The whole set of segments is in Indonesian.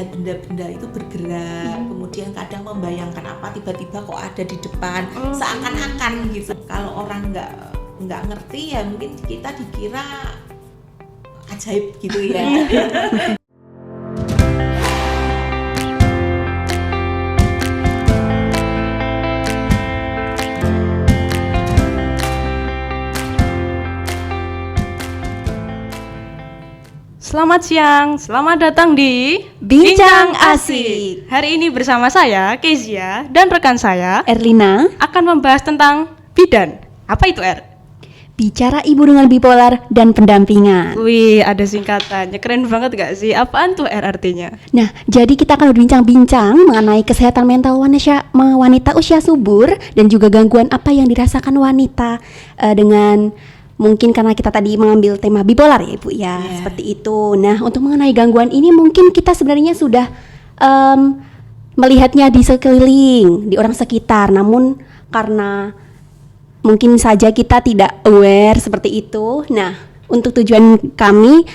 melihat benda-benda itu bergerak, kemudian kadang membayangkan apa tiba-tiba kok ada di depan, seakan-akan gitu. Kalau orang nggak ngerti ya mungkin kita dikira ajaib gitu ya. Selamat siang, selamat datang di Bincang Asik. Hari ini bersama saya, Kezia, dan rekan saya, Erlina, akan membahas tentang bidan. Apa itu, Er? bicara ibu dengan bipolar dan pendampingan. Wih, ada singkatannya, keren banget gak sih? Apaan tuh R artinya? Nah, jadi kita akan berbincang-bincang mengenai kesehatan mental wanita usia subur dan juga gangguan apa yang dirasakan wanita dengan mungkin karena kita tadi mengambil tema bipolar ya Ibu ya, seperti itu. Nah, untuk mengenai gangguan ini mungkin kita sebenarnya sudah melihatnya di sekeliling, di orang sekitar. Namun karena mungkin saja kita tidak aware seperti itu. Nah, untuk tujuan kami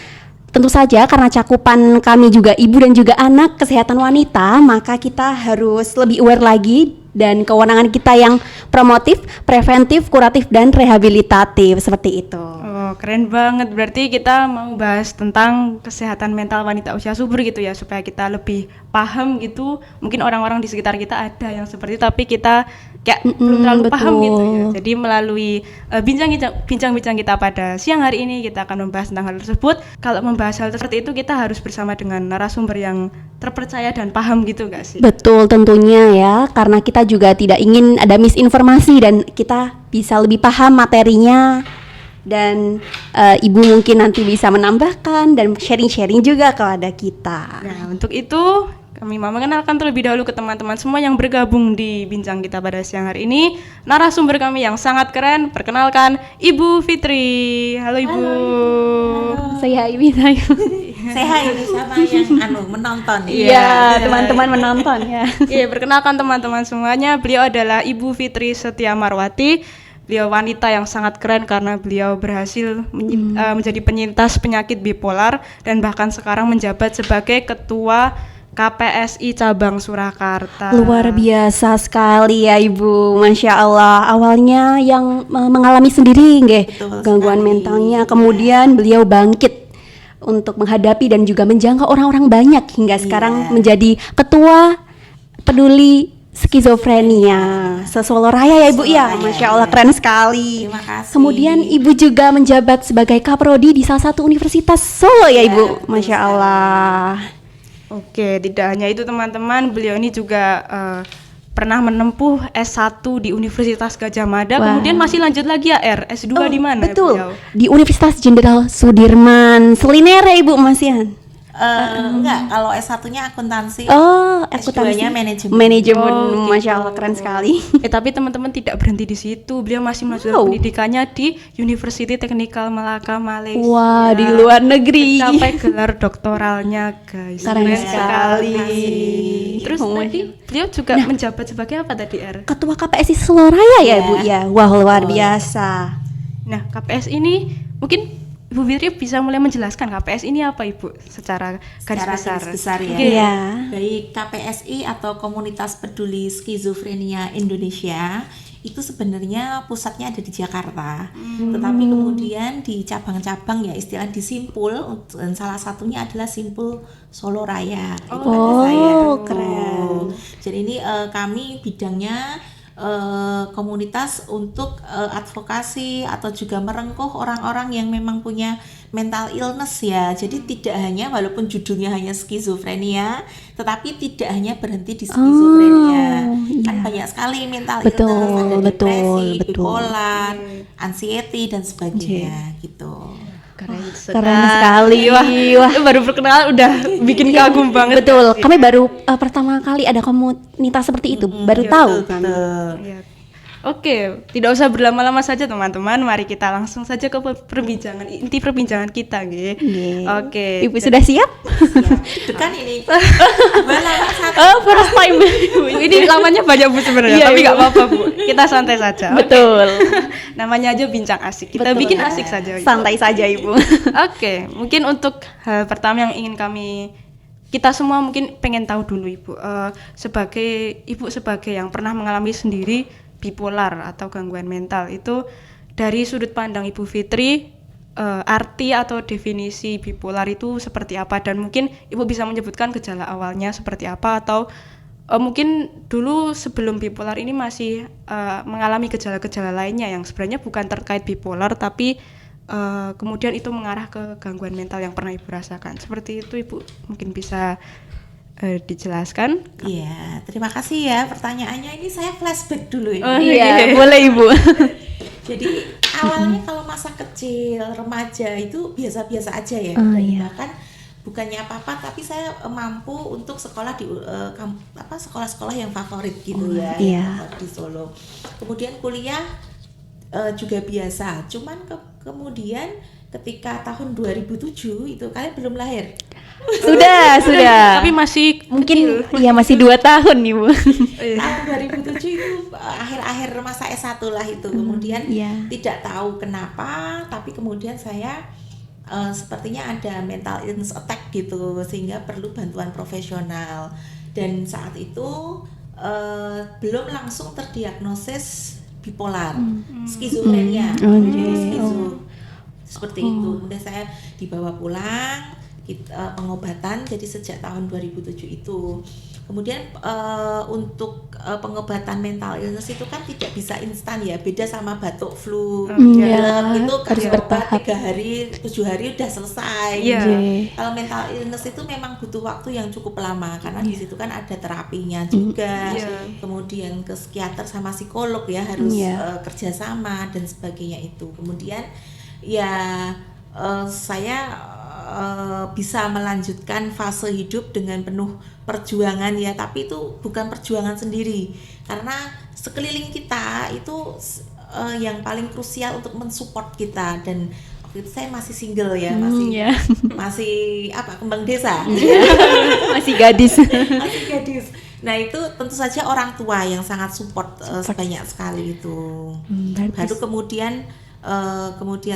tentu saja karena cakupan kami juga ibu dan juga anak kesehatan wanita, maka kita harus lebih aware lagi dan kewenangan kita yang promotif, preventif, kuratif, dan rehabilitatif seperti itu. Oh, keren banget. Berarti kita mau bahas tentang kesehatan mental wanita usia subur gitu ya, supaya kita lebih paham gitu. Mungkin orang-orang di sekitar kita ada yang seperti itu, tapi kita kayak belum terlalu paham gitu ya. Jadi melalui bincang-bincang kita pada siang hari ini kita akan membahas tentang hal tersebut. Kalau membahas hal seperti itu kita harus bersama dengan narasumber yang terpercaya dan paham gitu gak sih? Betul, tentunya ya, karena kita juga tidak ingin ada misinformasi dan kita bisa lebih paham materinya. Dan ibu mungkin nanti bisa menambahkan dan sharing-sharing juga kepada kita. Nah, untuk itu kami mau mengenalkan terlebih dahulu ke teman-teman semua yang bergabung di bincang kita pada siang hari ini. Narasumber kami yang sangat keren, perkenalkan Ibu Fitri. Halo Ibu. Halo. Saya Ibu saya. Sehat ini sama yang menonton ya. Iya, teman-teman menonton ya. Iya, perkenalkan teman-teman semuanya. Beliau adalah Ibu Fitri Setia Marwati. Beliau wanita yang sangat keren karena beliau berhasil menjadi penyintas penyakit bipolar dan bahkan sekarang menjabat sebagai Ketua KPSI Cabang Surakarta. Luar biasa sekali ya Ibu, Masya Allah. Awalnya yang mengalami sendiri gangguan mentalnya, kemudian beliau bangkit untuk menghadapi dan juga menjangkau orang-orang banyak hingga sekarang menjadi Ketua Peduli Skizofrenia se-Solo Raya ya Ibu ya. Masya Allah, keren sekali. Terima kasih. Kemudian Ibu juga menjabat sebagai Kaprodi di salah satu universitas Solo ya Ibu. Masya Allah. Oke, tidak hanya itu teman-teman, beliau ini juga pernah menempuh S1 di Universitas Gadjah Mada. Wah. Kemudian masih lanjut lagi ya S2 di mana? Betul, beliau? di Universitas Jenderal Sudirman Selinere Ibu Masian. Enggak, kalau S1-nya akuntansi. Oh, S2-nya manajemen. Manajemen, Oh, Masya gitu. Allah, keren sekali. Tapi teman-teman tidak berhenti di situ. Beliau masih melanjutkan pendidikannya di University Technical Malaka, Malaysia. Wah, di luar negeri. Sampai gelar doktoralnya, guys. Keren sekali. Terus tadi beliau juga menjabat sebagai apa tadi, Ketua KPSI Solo Raya ya Ibu ya. Wah, luar biasa. Nah, KPS ini mungkin Ibu Fitri bisa mulai menjelaskan KPS ini apa Ibu secara garis besar ya. Iya. Baik, KPSI atau Komunitas Peduli Skizofrenia Indonesia itu sebenarnya pusatnya ada di Jakarta, tetapi kemudian di cabang-cabang ya istilah disimpul, dan salah satunya adalah Simpul Solo Raya. Keren. Jadi ini kami bidangnya komunitas untuk advokasi atau juga merengkuh orang-orang yang memang punya mental illness ya. Jadi tidak hanya, walaupun judulnya hanya skizofrenia, tetapi tidak hanya berhenti di skizofrenia. Kan banyak sekali mental illness, ada depresi, bipolar, anxiety dan sebagainya gitu. Keren sekali. Wah, baru perkenalan udah bikin kagum banget. Betul, kami baru pertama kali ada komunitas seperti itu, baru tahu kami. Iya. Oke, tidak usah berlama-lama saja teman-teman. Mari kita langsung saja ke perbincangan, inti perbincangan kita, nggih. Oke. Ibu sudah siap? Itu kan ini. First time. Ini lamanya banyak Bu sebenarnya, tapi nggak apa-apa Bu. Kita santai saja. Betul. Namanya aja bincang asik. Kita bikin asik saja. Santai saja Ibu. Oke, mungkin untuk hal pertama yang ingin kita semua mungkin pengen tahu dulu Ibu, sebagai yang pernah mengalami sendiri bipolar atau gangguan mental, itu dari sudut pandang Ibu Fitri, arti atau definisi bipolar itu seperti apa, dan mungkin Ibu bisa menyebutkan gejala awalnya seperti apa, atau mungkin dulu sebelum bipolar ini masih mengalami gejala-gejala lainnya yang sebenarnya bukan terkait bipolar tapi kemudian itu mengarah ke gangguan mental yang pernah Ibu rasakan. Seperti itu Ibu mungkin bisa dijelaskan. Iya, terima kasih ya pertanyaannya. Ini saya flashback dulu ini. Oh, Iya, boleh Ibu. Jadi awalnya kalau masa kecil, remaja itu biasa-biasa aja ya. Oh, iya. Bahkan bukannya apa-apa, tapi saya mampu untuk sekolah di sekolah-sekolah yang favorit gitu ya, iya. yang favorit di Solo. Kemudian kuliah juga biasa. Cuman kemudian ketika tahun 2007 itu kalian belum lahir. Sudah. Tapi masih Mungkin ya masih 2 tahun Ibu. Tahun 2007 itu akhir-akhir masa S1 lah itu. Kemudian iya. tidak tahu kenapa, tapi kemudian saya sepertinya ada mental illness attack gitu, sehingga perlu bantuan profesional. Dan saat itu belum langsung terdiagnosis bipolar, skizofrenia, seperti itu. Kemudian saya dibawa pulang, pengobatan. Jadi sejak tahun 2007 itu. Kemudian untuk pengobatan mental illness itu kan tidak bisa instan ya, beda sama batuk flu, itu harus bertahap. 3 hari, 7 hari udah selesai. Kalau mental illness itu memang butuh waktu yang cukup lama karena di situ kan ada terapinya juga, kemudian ke psikiater sama psikolog ya harus kerjasama dan sebagainya itu. Kemudian ya saya bisa melanjutkan fase hidup dengan penuh perjuangan ya, tapi itu bukan perjuangan sendiri karena sekeliling kita itu yang paling krusial untuk mensupport kita. Dan waktu itu saya masih single ya, masih kembang desa, Masih gadis. masih gadis. Nah itu tentu saja orang tua yang sangat support sebanyak sekali itu. Baru kemudian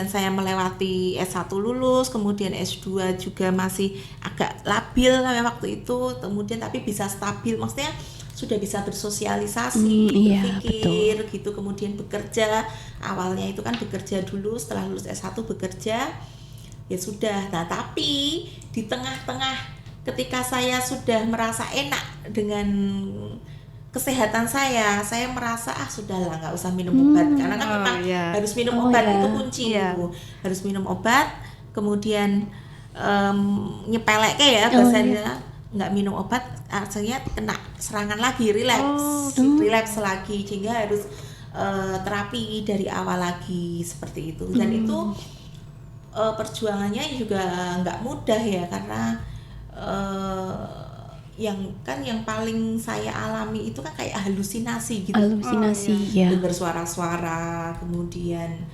saya melewati S1 lulus, kemudian S2 juga masih agak labil waktu itu, kemudian tapi bisa stabil, maksudnya sudah bisa bersosialisasi, berpikir gitu, kemudian bekerja. Awalnya itu kan bekerja dulu, setelah lulus S1 bekerja, ya sudah. Nah tapi di tengah-tengah ketika saya sudah merasa enak dengan kesehatan saya merasa sudahlah nggak usah minum obat karena kan memang harus minum obat, itu kunci itu harus minum obat. Kemudian nyepelek ya bahasanya, nggak minum obat akhirnya kena serangan lagi, relapse lagi, sehingga harus terapi dari awal lagi seperti itu. Dan itu perjuangannya juga nggak mudah ya karena yang paling saya alami itu kan kayak halusinasi gitu. Dengar suara-suara, kemudian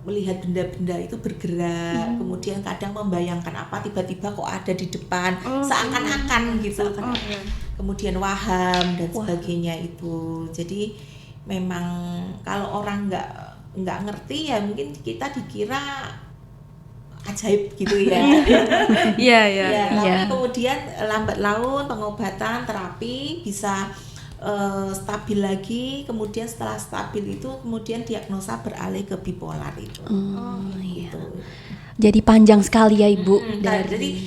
melihat benda-benda itu bergerak, kemudian kadang membayangkan apa tiba-tiba kok ada di depan, seakan-akan gitu, kemudian waham dan sebagainya itu. Jadi memang kalau orang nggak ngerti ya mungkin kita dikira ajaib gitu ya. Tapi kemudian lambat laun pengobatan, terapi bisa stabil lagi. Kemudian setelah stabil itu kemudian diagnosa beralih ke bipolar itu. Gitu. Jadi panjang sekali ya Ibu. Jadi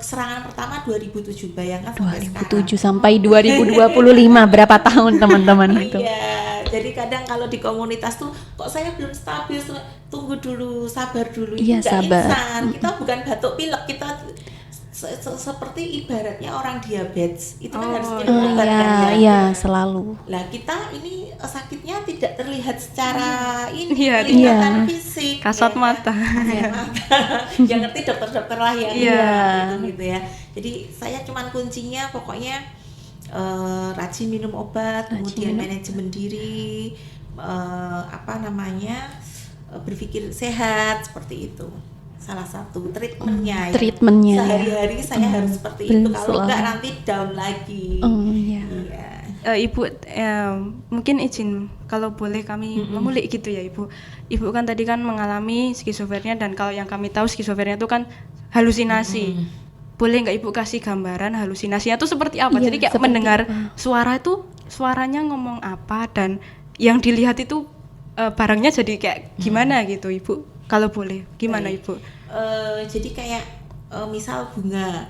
serangan pertama 2007, bayangkan 2007 sampai 2025 berapa tahun teman-teman itu? Iya, jadi kadang kalau di komunitas tuh kok saya belum stabil, tunggu dulu, sabar dulu. Iya, sabar. Instan. Kita bukan batuk pilek, kita seperti ibaratnya orang diabetes itu kan harus minum obat kan ya. Iya, selalu. Lah kita ini sakitnya tidak terlihat secara kelihatan fisik, kasat mata. Yang ngerti dokter-dokter lah yang gitu ya. Jadi saya cuman kuncinya pokoknya rajin minum obat, kemudian manajemen diri, berpikir sehat, seperti itu. Salah satu treatmentnya sehari-hari saya harus seperti itu, kalau enggak nanti down lagi. Ibu mungkin izin kalau boleh kami mengulik gitu ya Ibu kan tadi kan mengalami skizofrenia, dan kalau yang kami tahu skizofrenia itu kan halusinasi. boleh nggak Ibu kasih gambaran halusinasinya itu seperti apa? Iya, Jadi kayak seperti mendengar apa? suara itu suaranya ngomong apa dan yang dilihat itu barangnya jadi kayak gimana gitu Ibu? Kalau boleh, gimana Baik. Ibu? Jadi kayak misal bunga,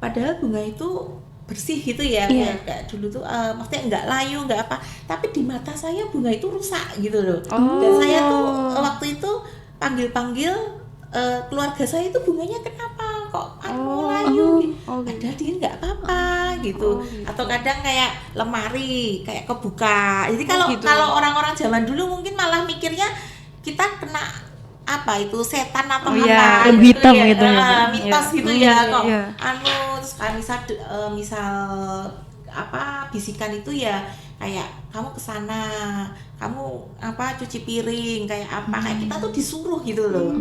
padahal bunga itu bersih gitu ya, Iya. kayak dulu tuh maksudnya nggak layu nggak apa, tapi di mata saya bunga itu rusak gitu loh. Oh. Dan saya tuh waktu itu panggil keluarga saya itu bunganya kenapa kok layu gitu. Oh, gitu. Padahal dia nggak apa-apa gitu. Atau kadang kayak lemari kayak kebuka. Jadi kalau gitu. kalau orang-orang zaman dulu mungkin malah mikirnya kita kena apa itu setan atau Oh, apa iya. Ilmu gitu hitam ya. gitu ya. Mitos Iya. gitu ya kok. Iya. Terus kayak misal apa bisikan itu ya kayak kamu kesana, kamu apa cuci piring kayak apa, kayak kita tuh disuruh gitu loh.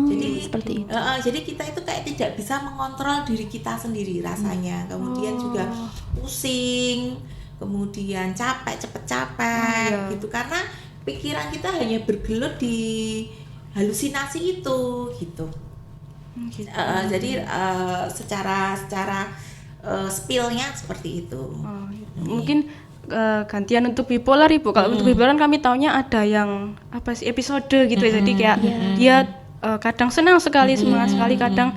Jadi seperti itu. jadi kita itu kayak tidak bisa mengontrol diri kita sendiri rasanya. Kemudian juga pusing, kemudian capek, cepet capek Iya. gitu karena pikiran kita hanya bergelut di halusinasi itu gitu. Gitu. Jadi secara spillnya seperti itu. Oh, gitu. Mungkin gantian untuk bipolar Ibu. Kalau untuk bipolar kami taunya ada yang apa sih episode gitu ya. Jadi kayak dia kadang senang sekali, semangat sekali, kadang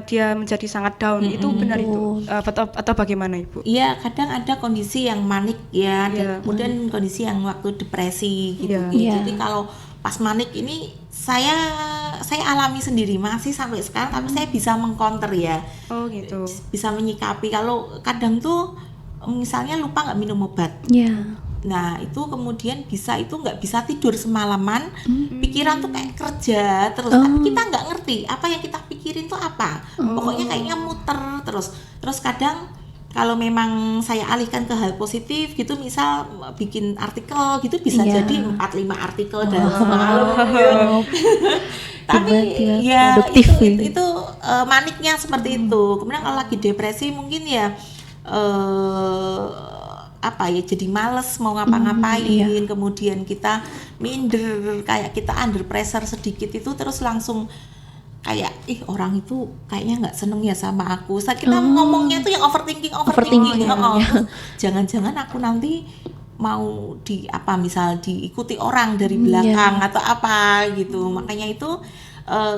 dia menjadi sangat down. Itu benar itu atau bagaimana Ibu? Iya, kadang ada kondisi yang manik ya, dan Iya. kemudian kondisi yang waktu depresi gitu. Iya. Ya. Iya. Jadi kalau pas manik ini saya alami sendiri masih sampai sekarang, tapi saya bisa mengcounter ya, Oh gitu. bisa menyikapi. Kalau kadang tuh misalnya lupa nggak minum obat, Ya. nah itu kemudian itu nggak bisa tidur semalaman, pikiran tuh kayak kerja terus, tapi kita nggak ngerti apa yang kita pikirin tuh apa, pokoknya kayaknya muter terus kadang kalau memang saya alihkan ke hal positif gitu, misal bikin artikel gitu bisa Iya. jadi 4-5 artikel dalam semalam gitu. Tapi Tiba-tiba ya produktif itu maniknya seperti itu. Kemudian kalau lagi depresi mungkin ya apa ya, jadi males mau ngapa-ngapain, kemudian kita minder, kayak kita under pressure sedikit itu terus langsung kayak orang itu kayaknya nggak seneng ya sama aku. Kita ngomongnya tuh yang overthinking. Overthinking, Terus jangan-jangan aku nanti mau misal diikuti orang dari belakang atau apa gitu. Makanya itu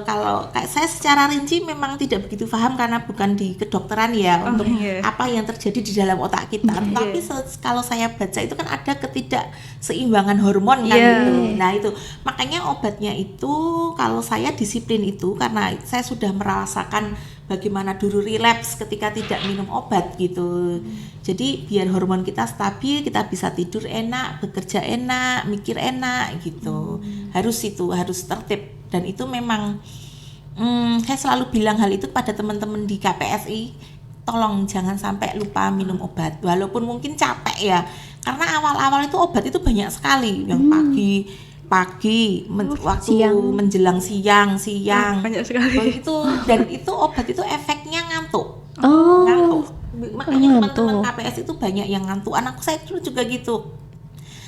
kalau kayak saya secara rinci memang tidak begitu paham karena bukan di kedokteran ya untuk apa yang terjadi di dalam otak kita. Tapi kalau saya baca itu kan ada ketidakseimbangan hormon kan gitu. Nah itu makanya obatnya itu kalau saya disiplin itu karena saya sudah merasakan bagaimana dulu relapse ketika tidak minum obat gitu. Jadi biar hormon kita stabil, kita bisa tidur enak, bekerja enak, mikir enak gitu. Harus tertib. Dan itu memang saya selalu bilang hal itu pada teman-teman di KPSI, tolong jangan sampai lupa minum obat walaupun mungkin capek ya, karena awal-awal itu obat itu banyak sekali yang pagi waktu siang. menjelang siang Banyak sekali. dan itu obat itu efeknya ngantuk. Oh. Ngantuk. Makanya Ngantuk. teman-teman KPS itu banyak yang ngantuk. Anakku saya dulu juga gitu.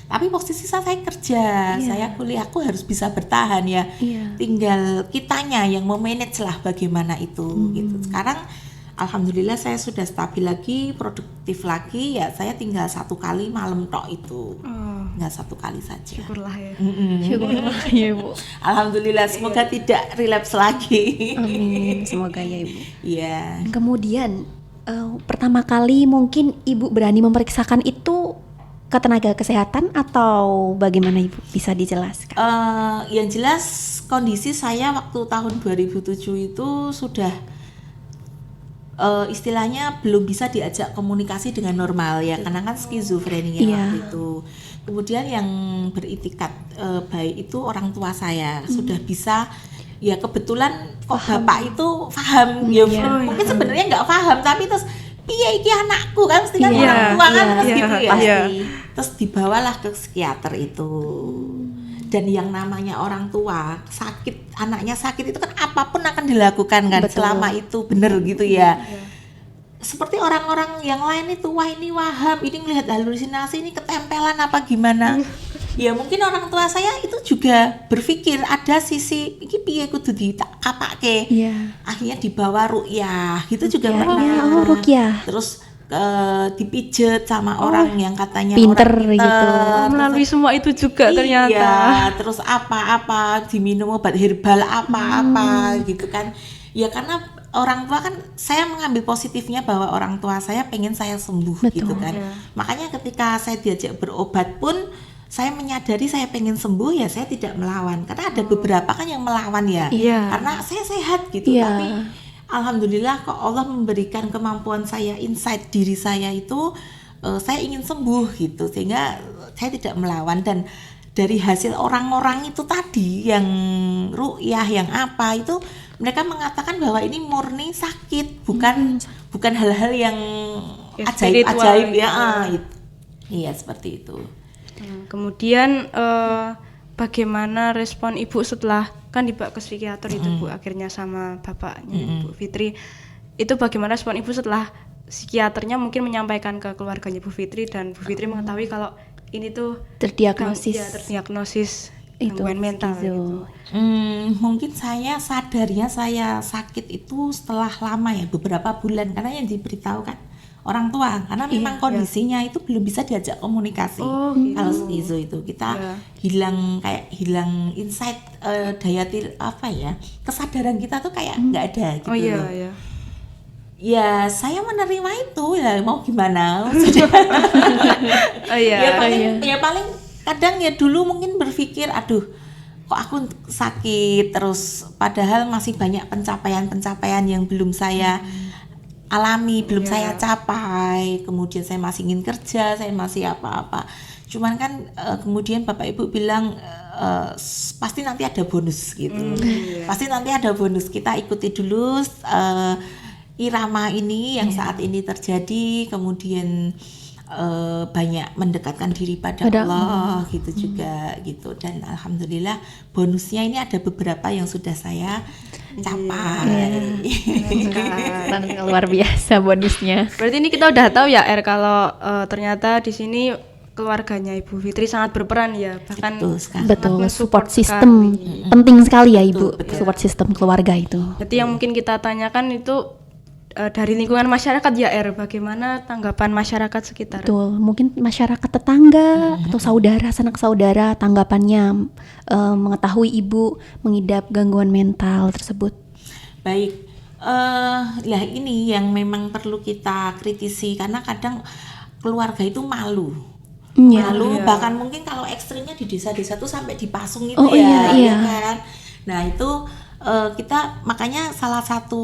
Tapi posisi saya kerja, saya kuliah, aku harus bisa bertahan ya. Iya. Tinggal kitanya yang memanage lah bagaimana itu gitu. Sekarang alhamdulillah saya sudah stabil lagi, produktif lagi ya. Saya tinggal 1 kali malam tok itu. Tinggal 1 kali saja. Syukurlah ya. Syukurlah ya Bu. Alhamdulillah, semoga tidak relapse lagi. Amin. Semoga ya Ibu. Iya. Kemudian pertama kali mungkin Ibu berani memeriksakan itu ke tenaga kesehatan atau bagaimana Ibu? Bisa dijelaskan? Yang jelas kondisi saya waktu tahun 2007 itu sudah istilahnya belum bisa diajak komunikasi dengan normal ya, karena kan skizofrenia waktu itu. Kemudian yang beritikat baik itu orang tua saya sudah bisa. Ya kebetulan kok bapak itu paham ya, mungkin sebenarnya nggak paham tapi terus piye iki anakku kan mesti kan orang tua kan terus gitu ya. Terus dibawalah ke psikiater itu. Dan yang namanya orang tua sakit, anaknya sakit itu kan apapun akan dilakukan kan. Betul. Selama itu benar gitu ya. Seperti orang-orang yang lain itu, wah ini waham, ini ngelihat halusinasi, ini ketempelan apa gimana. Ya mungkin orang tua saya itu juga berpikir ada sisi iki piye kudu ditakapake. Iya. Akhirnya dibawa ruqyah gitu juga Ruqyah, pernah. iya, oh, ruqyah. Terus dipijet sama orang yang katanya pinter orang gitu. Melalui semua itu juga ternyata. Iya, terus apa-apa diminum obat herbal apa-apa gitu kan. Ya karena orang tua kan, saya mengambil positifnya bahwa orang tua saya pengen saya sembuh. Betul. Gitu kan. Iya. Makanya ketika saya diajak berobat pun saya menyadari saya pengen sembuh, ya saya tidak melawan. Karena ada beberapa kan yang melawan ya. Iya. Karena saya sehat gitu. Iya. Tapi alhamdulillah kok Allah memberikan kemampuan saya, insight diri saya itu saya ingin sembuh gitu, sehingga saya tidak melawan. Dan dari hasil orang-orang itu tadi yang ruqyah yang apa itu, mereka mengatakan bahwa ini murni sakit, bukan hal-hal yang Ya, ajaib-ajaib spiritual ya. gitu. Iya seperti itu. Kemudian bagaimana respon ibu setelah kan dibawa ke psikiater itu Bu, akhirnya sama bapaknya Bu Fitri, itu bagaimana respon ibu setelah psikiaternya mungkin menyampaikan ke keluarganya Bu Fitri dan Bu Fitri mengetahui kalau ini tuh Terdiagnosis. ya, terdiagnosis Itu gangguan mental skizo. gitu. Mungkin saya sadarnya saya sakit itu setelah lama ya, beberapa bulan, karena yang diberitahu kan orang tua, karena memang kondisinya itu belum bisa diajak komunikasi. Oh, gitu. Kalau skizo itu kita hilang insight, kesadaran kita tuh kayak nggak ada gitu. Oh iya loh. ya. Ya saya menerima itu, ya mau gimana. Maksudnya, Oh iya. ya paling kadang ya dulu mungkin berpikir, aduh kok aku sakit terus, padahal masih banyak pencapaian yang belum saya alami, belum saya capai. Kemudian saya masih ingin kerja, saya masih apa-apa. Cuman kan kemudian Bapak Ibu bilang pasti nanti ada bonus gitu. Pasti nanti ada bonus. Kita ikuti dulu irama ini yang saat ini terjadi, kemudian banyak mendekatkan diri pada Allah gitu juga gitu. Dan alhamdulillah bonusnya ini ada beberapa yang sudah saya capai. Keren, luar biasa bonusnya. Berarti ini kita udah tahu ya kalau ternyata di sini keluarganya Ibu Fitri sangat berperan ya, bahkan Betul sekali. Betul, mensupport support system sekali. penting sekali ya Ibu, support system keluarga itu. Jadi yang mungkin kita tanyakan itu dari lingkungan masyarakat ya bagaimana tanggapan masyarakat sekitar? Betul, mungkin masyarakat tetangga atau saudara, sanak saudara tanggapannya mengetahui Ibu mengidap gangguan mental tersebut. Baik, lah ini yang memang perlu kita kritisi, karena kadang keluarga itu malu. Iya. Malu, bahkan mungkin kalau ekstrimnya di desa-desa tuh sampai dipasung itu Oh, ya, iya. ya kan. Nah itu kita makanya salah satu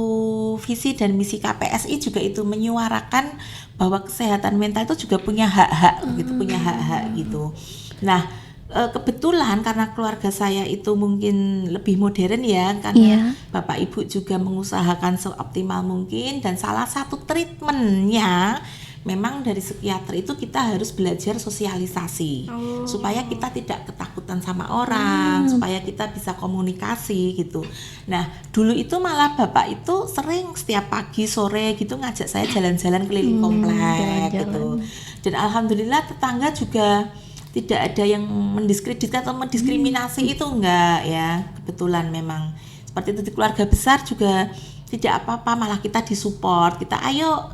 visi dan misi KPSI juga itu menyuarakan bahwa kesehatan mental itu juga punya hak-hak gitu, punya hak-hak gitu. Nah kebetulan karena keluarga saya itu mungkin lebih modern ya, karena Bapak Ibu juga mengusahakan seoptimal mungkin, dan salah satu treatmentnya memang dari psikiater itu kita harus belajar sosialisasi supaya kita tidak ketakutan sama orang, supaya kita bisa komunikasi gitu. Nah dulu itu malah bapak itu sering setiap pagi sore gitu ngajak saya jalan-jalan keliling komplek gitu. Dan alhamdulillah tetangga juga tidak ada yang mendiskreditkan atau mendiskriminasi, itu enggak ya, kebetulan memang seperti itu. Di keluarga besar juga tidak apa-apa, malah kita disupport, kita ayo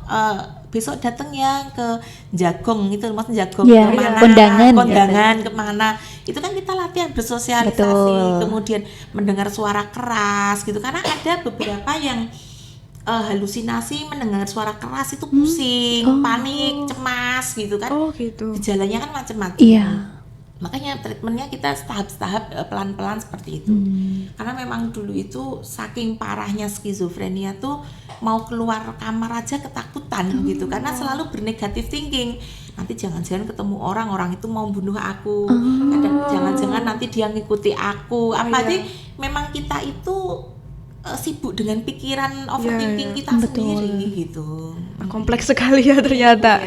besok datang ya ke Jagong, itu maksudnya Jagong kemana, kondangan kemana, itu kan kita latihan bersosialisasi. Betul. Kemudian mendengar suara keras gitu, karena ada beberapa yang halusinasi mendengar suara keras itu pusing, panik, cemas gitu kan. Oh gitu. Gejalanya kan macam-macam. Iya. Makanya treatmentnya kita tahap-tahap pelan-pelan seperti itu. Karena memang dulu itu saking parahnya skizofrenia tuh mau keluar kamar aja ketakutan gitu, karena selalu bernegatif thinking. Nanti jangan-jangan ketemu orang itu mau bunuh aku. Jangan-jangan nanti dia ngikuti aku. Apalagi memang kita itu sibuk dengan pikiran overthinking kita sendiri gitu. Kompleks sekali ya ternyata.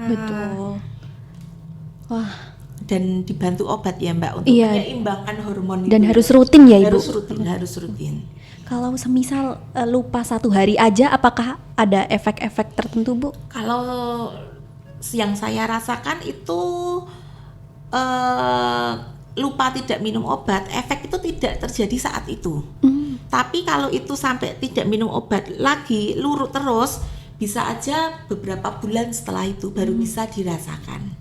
Betul. Wah. Dan dibantu obat ya Mbak untuk menyeimbangkan hormon itu. Dan harus rutin ya Ibu? Harus rutin. Kalau semisal lupa 1 hari aja, apakah ada efek-efek tertentu Bu? Kalau yang saya rasakan itu lupa tidak minum obat, efek itu tidak terjadi saat itu. Tapi kalau itu sampai tidak minum obat lagi, lurut terus, bisa aja beberapa bulan setelah itu baru bisa dirasakan.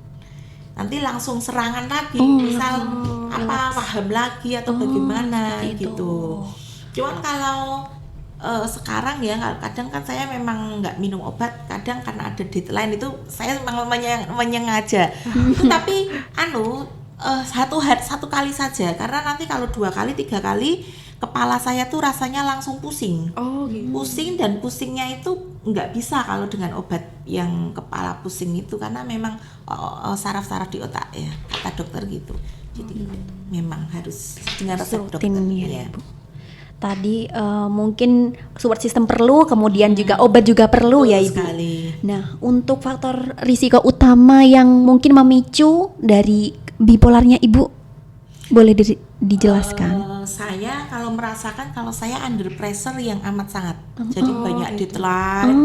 Nanti langsung serangan lagi, misal paham lagi atau bagaimana gitu. Cuman kalau sekarang ya, kadang kan saya memang nggak minum obat, kadang karena ada deadline itu saya memang menyengaja. Itu tapi satu kali saja, karena nanti kalau 2 kali 3 kali kepala saya tuh rasanya langsung pusing. Pusing, dan pusingnya itu nggak bisa kalau dengan obat yang kepala pusing itu, karena memang saraf-saraf di otak ya, kata dokter gitu. Jadi memang harus dengan resep dokter ya. Bu. Tadi mungkin support system perlu, kemudian juga obat juga perlu. Betul ya Ibu. sekali. Nah, untuk faktor risiko utama yang mungkin memicu dari bipolarnya Ibu, boleh dijelaskan? Saya kalau merasakan, kalau saya under pressure yang amat sangat, jadi banyak deadline,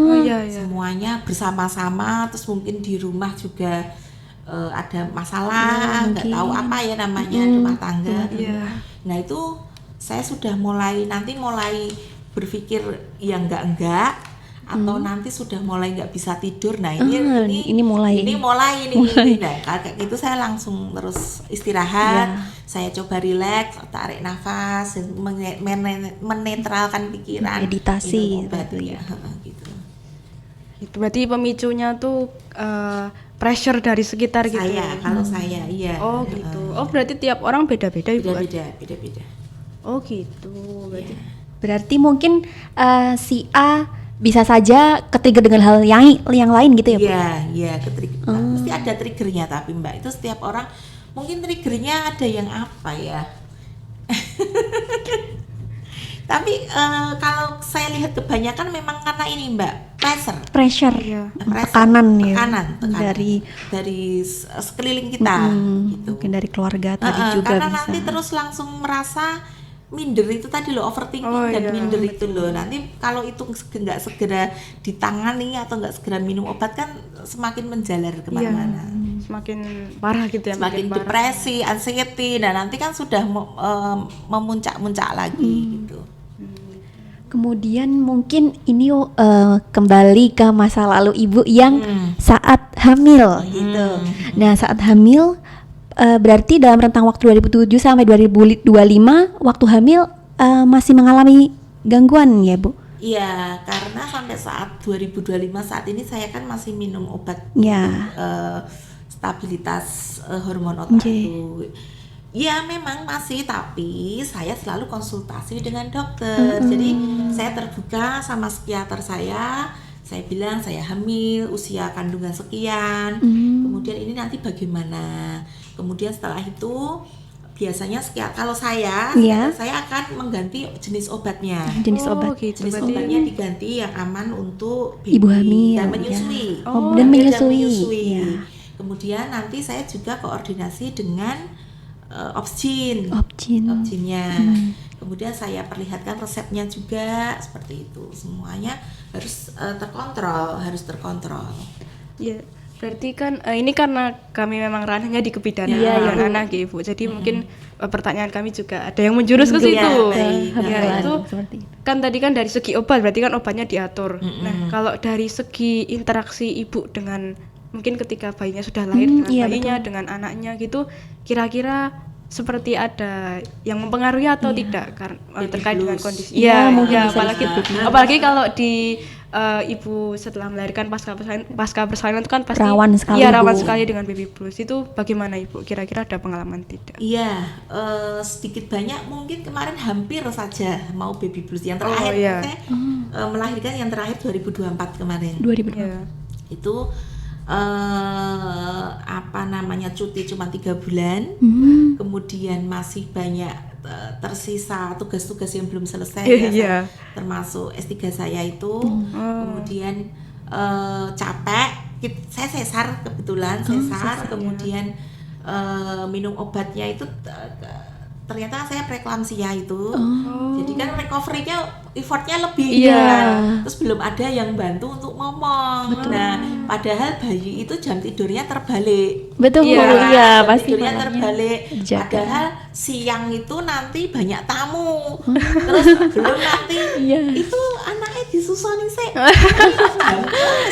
semuanya bersama-sama, terus mungkin di rumah juga ada masalah, nggak tahu apa ya namanya, rumah tangga. Nah itu saya sudah mulai berpikir yang enggak, atau nanti sudah mulai nggak bisa tidur. Nah ini mulai. Nah kayak gitu saya langsung terus istirahat, saya coba rileks, tarik nafas, menetralkan pikiran, meditasi, obat ya gitu. Itu berarti pemicunya tuh pressure dari sekitar gitu. Kalau saya iya. Oh gitu. Oh berarti tiap orang beda-beda Ibu. Beda-beda. Oh gitu. Berarti mungkin si A bisa saja ketrigger dengan hal yang lain gitu ya Bu? Iya, ketrigger. Mesti ada triggernya, tapi Mbak itu setiap orang mungkin triggernya ada yang apa ya. Tapi kalau saya lihat kebanyakan memang karena ini Mbak, pressure. Tekanan dari sekeliling kita gitu. Mungkin dari keluarga tadi juga karena bisa. nanti terus langsung merasa minder itu tadi loh, overthinking dan minder itu loh. Nanti kalau itu nggak segera ditangani atau nggak segera minum obat kan semakin menjalar kemana-mana. Semakin parah gitu ya. Semakin depresi, anxiety, dan nanti kan sudah memuncak-muncak lagi gitu. Kemudian mungkin ini kembali ke masa lalu Ibu yang saat hamil gitu. Nah saat hamil berarti dalam rentang waktu 2007 sampai 2025 waktu hamil masih mengalami gangguan ya Bu? Iya, karena sampai saat 2025 saat ini saya kan masih minum obat stabilitas hormon otak itu. Ya memang masih, tapi saya selalu konsultasi dengan dokter. Jadi saya terbuka sama psikiater saya bilang saya hamil, usia kandungan sekian, kemudian ini nanti bagaimana. Kemudian setelah itu biasanya kalau saya akan mengganti jenis obatnya. Jenis obatnya diganti yang aman untuk ibu hamil dan menyusui. Dan menyusui. Ya. Kemudian nanti saya juga koordinasi dengan Opsgene. Kemudian saya perlihatkan resepnya juga seperti itu. Semuanya harus terkontrol. Ya, berarti kan ini karena kami memang ranahnya di kebidanan anak Ibu. Jadi mungkin pertanyaan kami juga ada yang menjurus ke situ. Itu kan tadi kan dari segi obat, berarti kan obatnya diatur. Nah, kalau dari segi interaksi Ibu dengan mungkin ketika bayinya sudah lahir dengan bayinya, dengan anaknya gitu, kira-kira seperti ada yang mempengaruhi atau tidak terkait dengan kondisi. Apalagi kalau di ibu setelah melahirkan pasca persalinan itu kan pasti rawan sekali dengan baby blues. Itu bagaimana Ibu? Kira-kira ada pengalaman tidak? Iya, sedikit banyak mungkin kemarin hampir saja mau baby blues yang terakhir. Saya melahirkan yang terakhir 2024 kemarin. 2024. Itu cuti cuma 3 bulan, kemudian masih banyak tersisa tugas-tugas yang belum selesai termasuk S3 saya itu, kemudian capek, saya kebetulan sesar, kemudian minum obatnya itu ternyata saya preeklamsia itu. Jadi kan recovery-nya effortnya lebih Iya. kan. Terus belum ada yang bantu untuk ngomong. Nah, padahal bayi itu jam tidurnya terbalik. Betul, Iya. iya, Jam pasti tidurnya malamnya terbalik. dijaga. Padahal siang itu nanti banyak tamu. Terus belum nanti Iya. itu anaknya disusoni sih.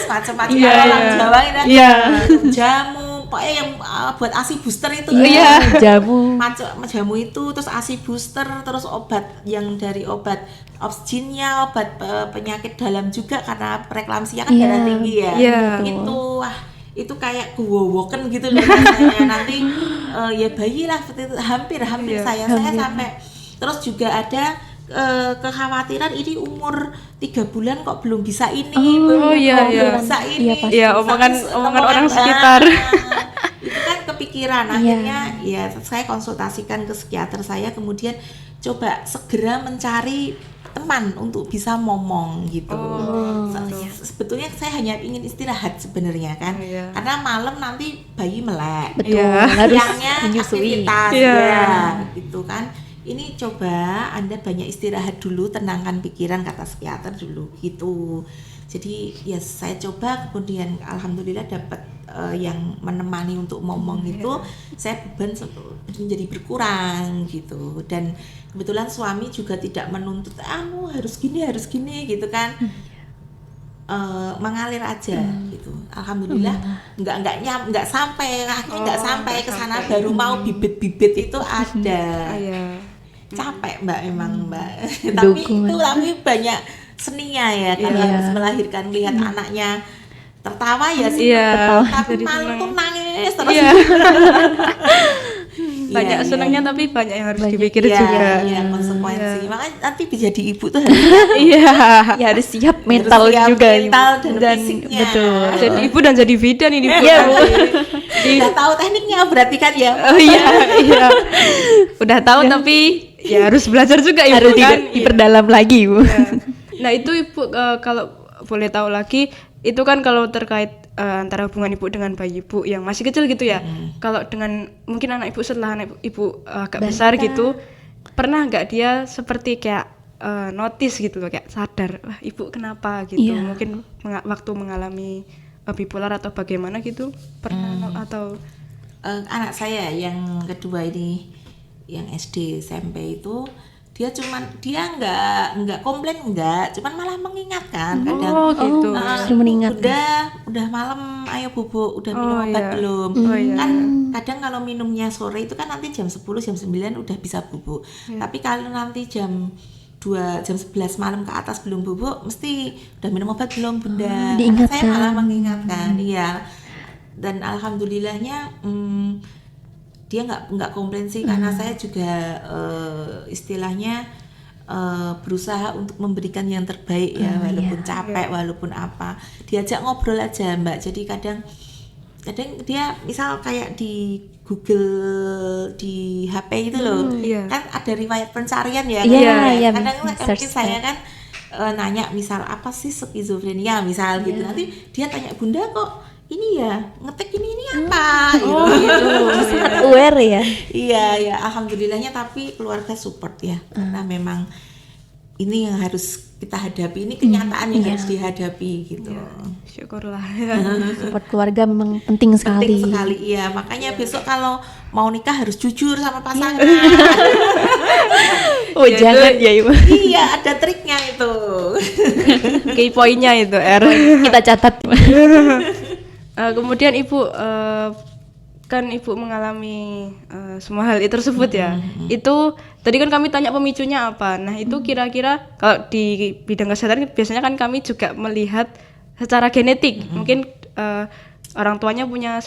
Macam-macam Iya, orang iya. Jawa itu Iya. jamu, pokoknya yang buat ASI booster itu. Iya, jamu. Macam jamu itu, terus ASI booster, terus obat yang dari obat oksigennya, obat penyakit dalam juga karena preeklamsia kan Iya, darah tinggi ya. iya. Itu wah itu kayak guwowoken gitu loh rasanya. Nanti ya bayi lah seperti itu, hampir Iya, saya sampai terus juga ada kekhawatiran ini umur 3 bulan kok belum bisa ini, Oh, iya, iya. belum bisa ini. Iya, pasti. Iya, omongan orang sekitar. Itu kan kepikiran, akhirnya ya saya konsultasikan ke psikiater saya, kemudian coba segera mencari teman untuk bisa ngomong gitu. Sebetulnya saya hanya ingin istirahat sebenarnya kan, Iya. karena malam nanti bayi melek. Betul, Iya. harus Siangnya menyusui. aktivitas Iya. ya, gitu kan. Ini coba Anda banyak istirahat dulu, tenangkan pikiran kata psikiater dulu gitu. Jadi ya saya coba, kemudian alhamdulillah dapat yang menemani untuk ngomong itu, saya beban menjadi berkurang gitu. Dan kebetulan suami juga tidak menuntut harus gini gitu kan. Mengalir aja gitu. Alhamdulillah nggak sampai nggak sampai ke sana, baru mau bibit-bibit itu ada. Iya. Capek Mbak emang Mbak. Tapi banyak seninya ya kan, Iya. harus melahirkan, lihat anaknya tertawa ya sih, Iya. tapi Jadi malu senang. tuh nangis terus. Iya. Iya, Banyak senangnya tapi banyak yang harus dipikir iya, juga. iya, konsekuensi. Iya. Makanya nanti jadi ibu tuh harus Iya. Ya harus siap mental siap juga. mental dan fisiknya. betul. Jadi ibu dan jadi bidan ini Bu. Iya, Bu. Udah tahu tekniknya berarti kan ya. Oh iya, iya. Udah tahu tapi ya harus belajar juga ibu Harus kan. diperdalam lagi, Bu. Iya. Nah itu ibu kalau boleh tahu lagi, itu kan kalau terkait antara hubungan ibu dengan bayi ibu yang masih kecil gitu ya. Kalau dengan mungkin anak ibu setelah anak ibu agak besar gitu, pernah nggak dia seperti kayak notice gitu loh, kayak sadar, wah ibu kenapa gitu. Iya. Mungkin waktu mengalami bipolar atau bagaimana gitu, pernah atau Anak saya yang kedua ini, yang SD SMP itu, dia nggak komplain, cuman malah mengingatkan kadang. oh gitu. Justru mengingatkan. Udah malam, ayo bubuk, udah minum Oh, obat iya. belum? Oh, iya. Kan kadang kalau minumnya sore itu kan nanti jam 10, jam 9 udah bisa bubuk. Tapi kalau nanti jam 2, jam 11 malam ke atas belum bubuk, mesti udah minum obat belum Bunda? Diingatkan. Saya malah mengingatkan, iya. Dan alhamdulillahnya dia nggak komplain sih, karena saya juga istilahnya berusaha untuk memberikan yang terbaik ya, walaupun capek, walaupun apa, diajak ngobrol aja Mbak. Jadi kadang dia misal kayak di Google di HP itu loh, iya. kan ada riwayat pencarian ya, Iya, kan? iya, Kadang search mungkin saya kan nanya misal apa sih skizofrenia misal gitu, nanti dia tanya Bunda kok ini ya ngetik ini apa gitu. Sangat aware ya. Iya ya, alhamdulillahnya, tapi keluarga support ya, karena memang ini yang harus kita hadapi, ini kenyataan yang harus dihadapi gitu. Syukurlah. Support keluarga memang penting sekali. Penting sekali, iya. Makanya besok kalau mau nikah harus jujur sama pasangan. Oh, jangan ya, Ibu. Iya, ada triknya itu. Key point-nya itu R. Kita catat. Kemudian ibu kan ibu mengalami semua hal itu tersebut ya. Itu tadi kan kami tanya pemicunya apa. Nah itu kira-kira kalau di bidang kesehatan biasanya kan kami juga melihat secara genetik. Mungkin orang tuanya punya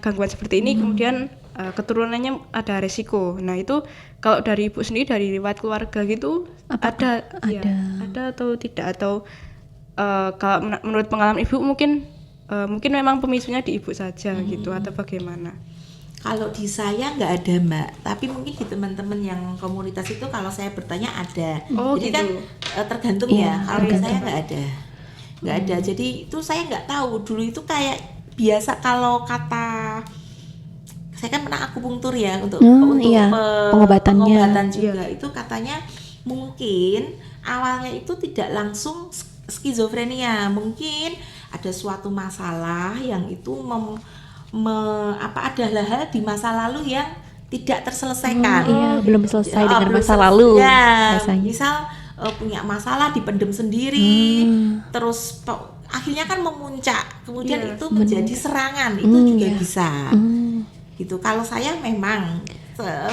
gangguan seperti ini, kemudian keturunannya ada resiko. Nah itu kalau dari ibu sendiri, dari riwayat keluarga gitu, ada atau tidak, atau kalau menurut pengalaman ibu mungkin memang pemicunya di ibu saja gitu, atau bagaimana? Kalau di saya nggak ada Mbak, tapi mungkin di teman-teman yang komunitas itu kalau saya bertanya ada. Oh, Jadi gitu. kan tergantung ya. Kalau di saya nggak ada. Jadi itu saya nggak tahu. Dulu itu kayak biasa, kalau kata saya kan pernah akupunktur ya untuk iya, pengobatannya. pengobatan juga. Itu katanya mungkin awalnya itu tidak langsung skizofrenia, mungkin ada suatu masalah yang itu ada hal-hal di masa lalu yang tidak terselesaikan. Iya, belum selesai dengan belum masa selesai. lalu Ya, biasanya. misal punya masalah dipendem sendiri, terus akhirnya kan memuncak, kemudian itu menjadi serangan, itu juga bisa. Gitu. Kalau saya memang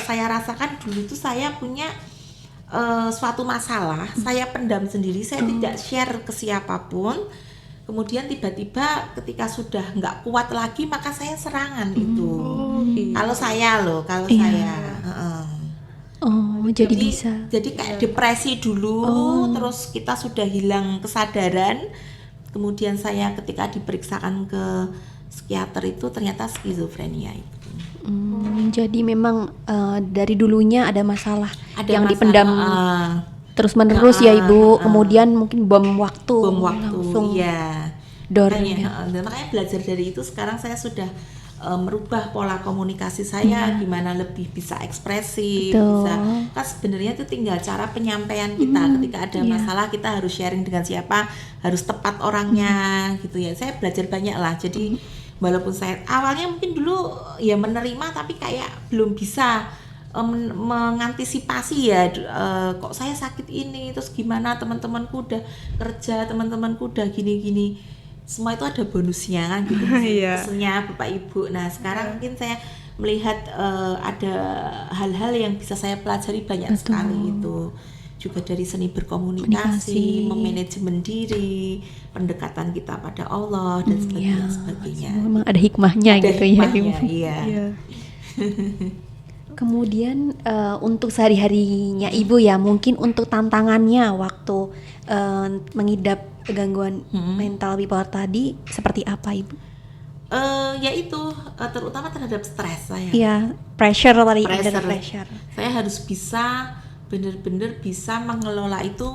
saya rasakan dulu itu saya punya suatu masalah, saya pendam sendiri, saya tidak share ke siapapun. Kemudian tiba-tiba ketika sudah nggak kuat lagi, maka saya serangan itu. Kalau saya saya. Jadi bisa. Jadi kayak depresi dulu, terus kita sudah hilang kesadaran. Kemudian saya ketika diperiksakan ke psikiater itu ternyata skizofrenia itu. Jadi memang dari dulunya ada masalah Ada yang masalah, dipendam terus menerus ya Ibu. Kemudian mungkin bom waktu langsung iya. dor. Makanya belajar dari itu sekarang saya sudah merubah pola komunikasi saya, gimana lebih bisa ekspresif, Betul. bisa kan sebenarnya itu tinggal cara penyampaian kita. Ketika ada masalah kita harus sharing dengan siapa, harus tepat orangnya gitu ya. Saya belajar banyak lah. Jadi walaupun saya awalnya mungkin dulu ya menerima, tapi kayak belum bisa mengantisipasi ya, kok saya sakit ini, terus gimana teman-temanku udah kerja, teman-temanku udah gini-gini, semua itu ada bonusnya kan gitu. Pesennya Bapak Ibu. Nah sekarang mungkin saya melihat ada hal-hal yang bisa saya pelajari banyak sekali itu, juga dari seni berkomunikasi, memanajemen diri, pendekatan kita pada Allah dan sebagainya. Memang ada hikmahnya Ada gitu hikmahnya, ya Ibu. iya. Kemudian untuk sehari-harinya Ibu ya, mungkin untuk tantangannya waktu mengidap gangguan mental bipolar tadi seperti apa Ibu? Yaitu terutama terhadap stres saya. Iya, pressure tadi ada pressure. Saya harus bisa benar-benar bisa mengelola itu,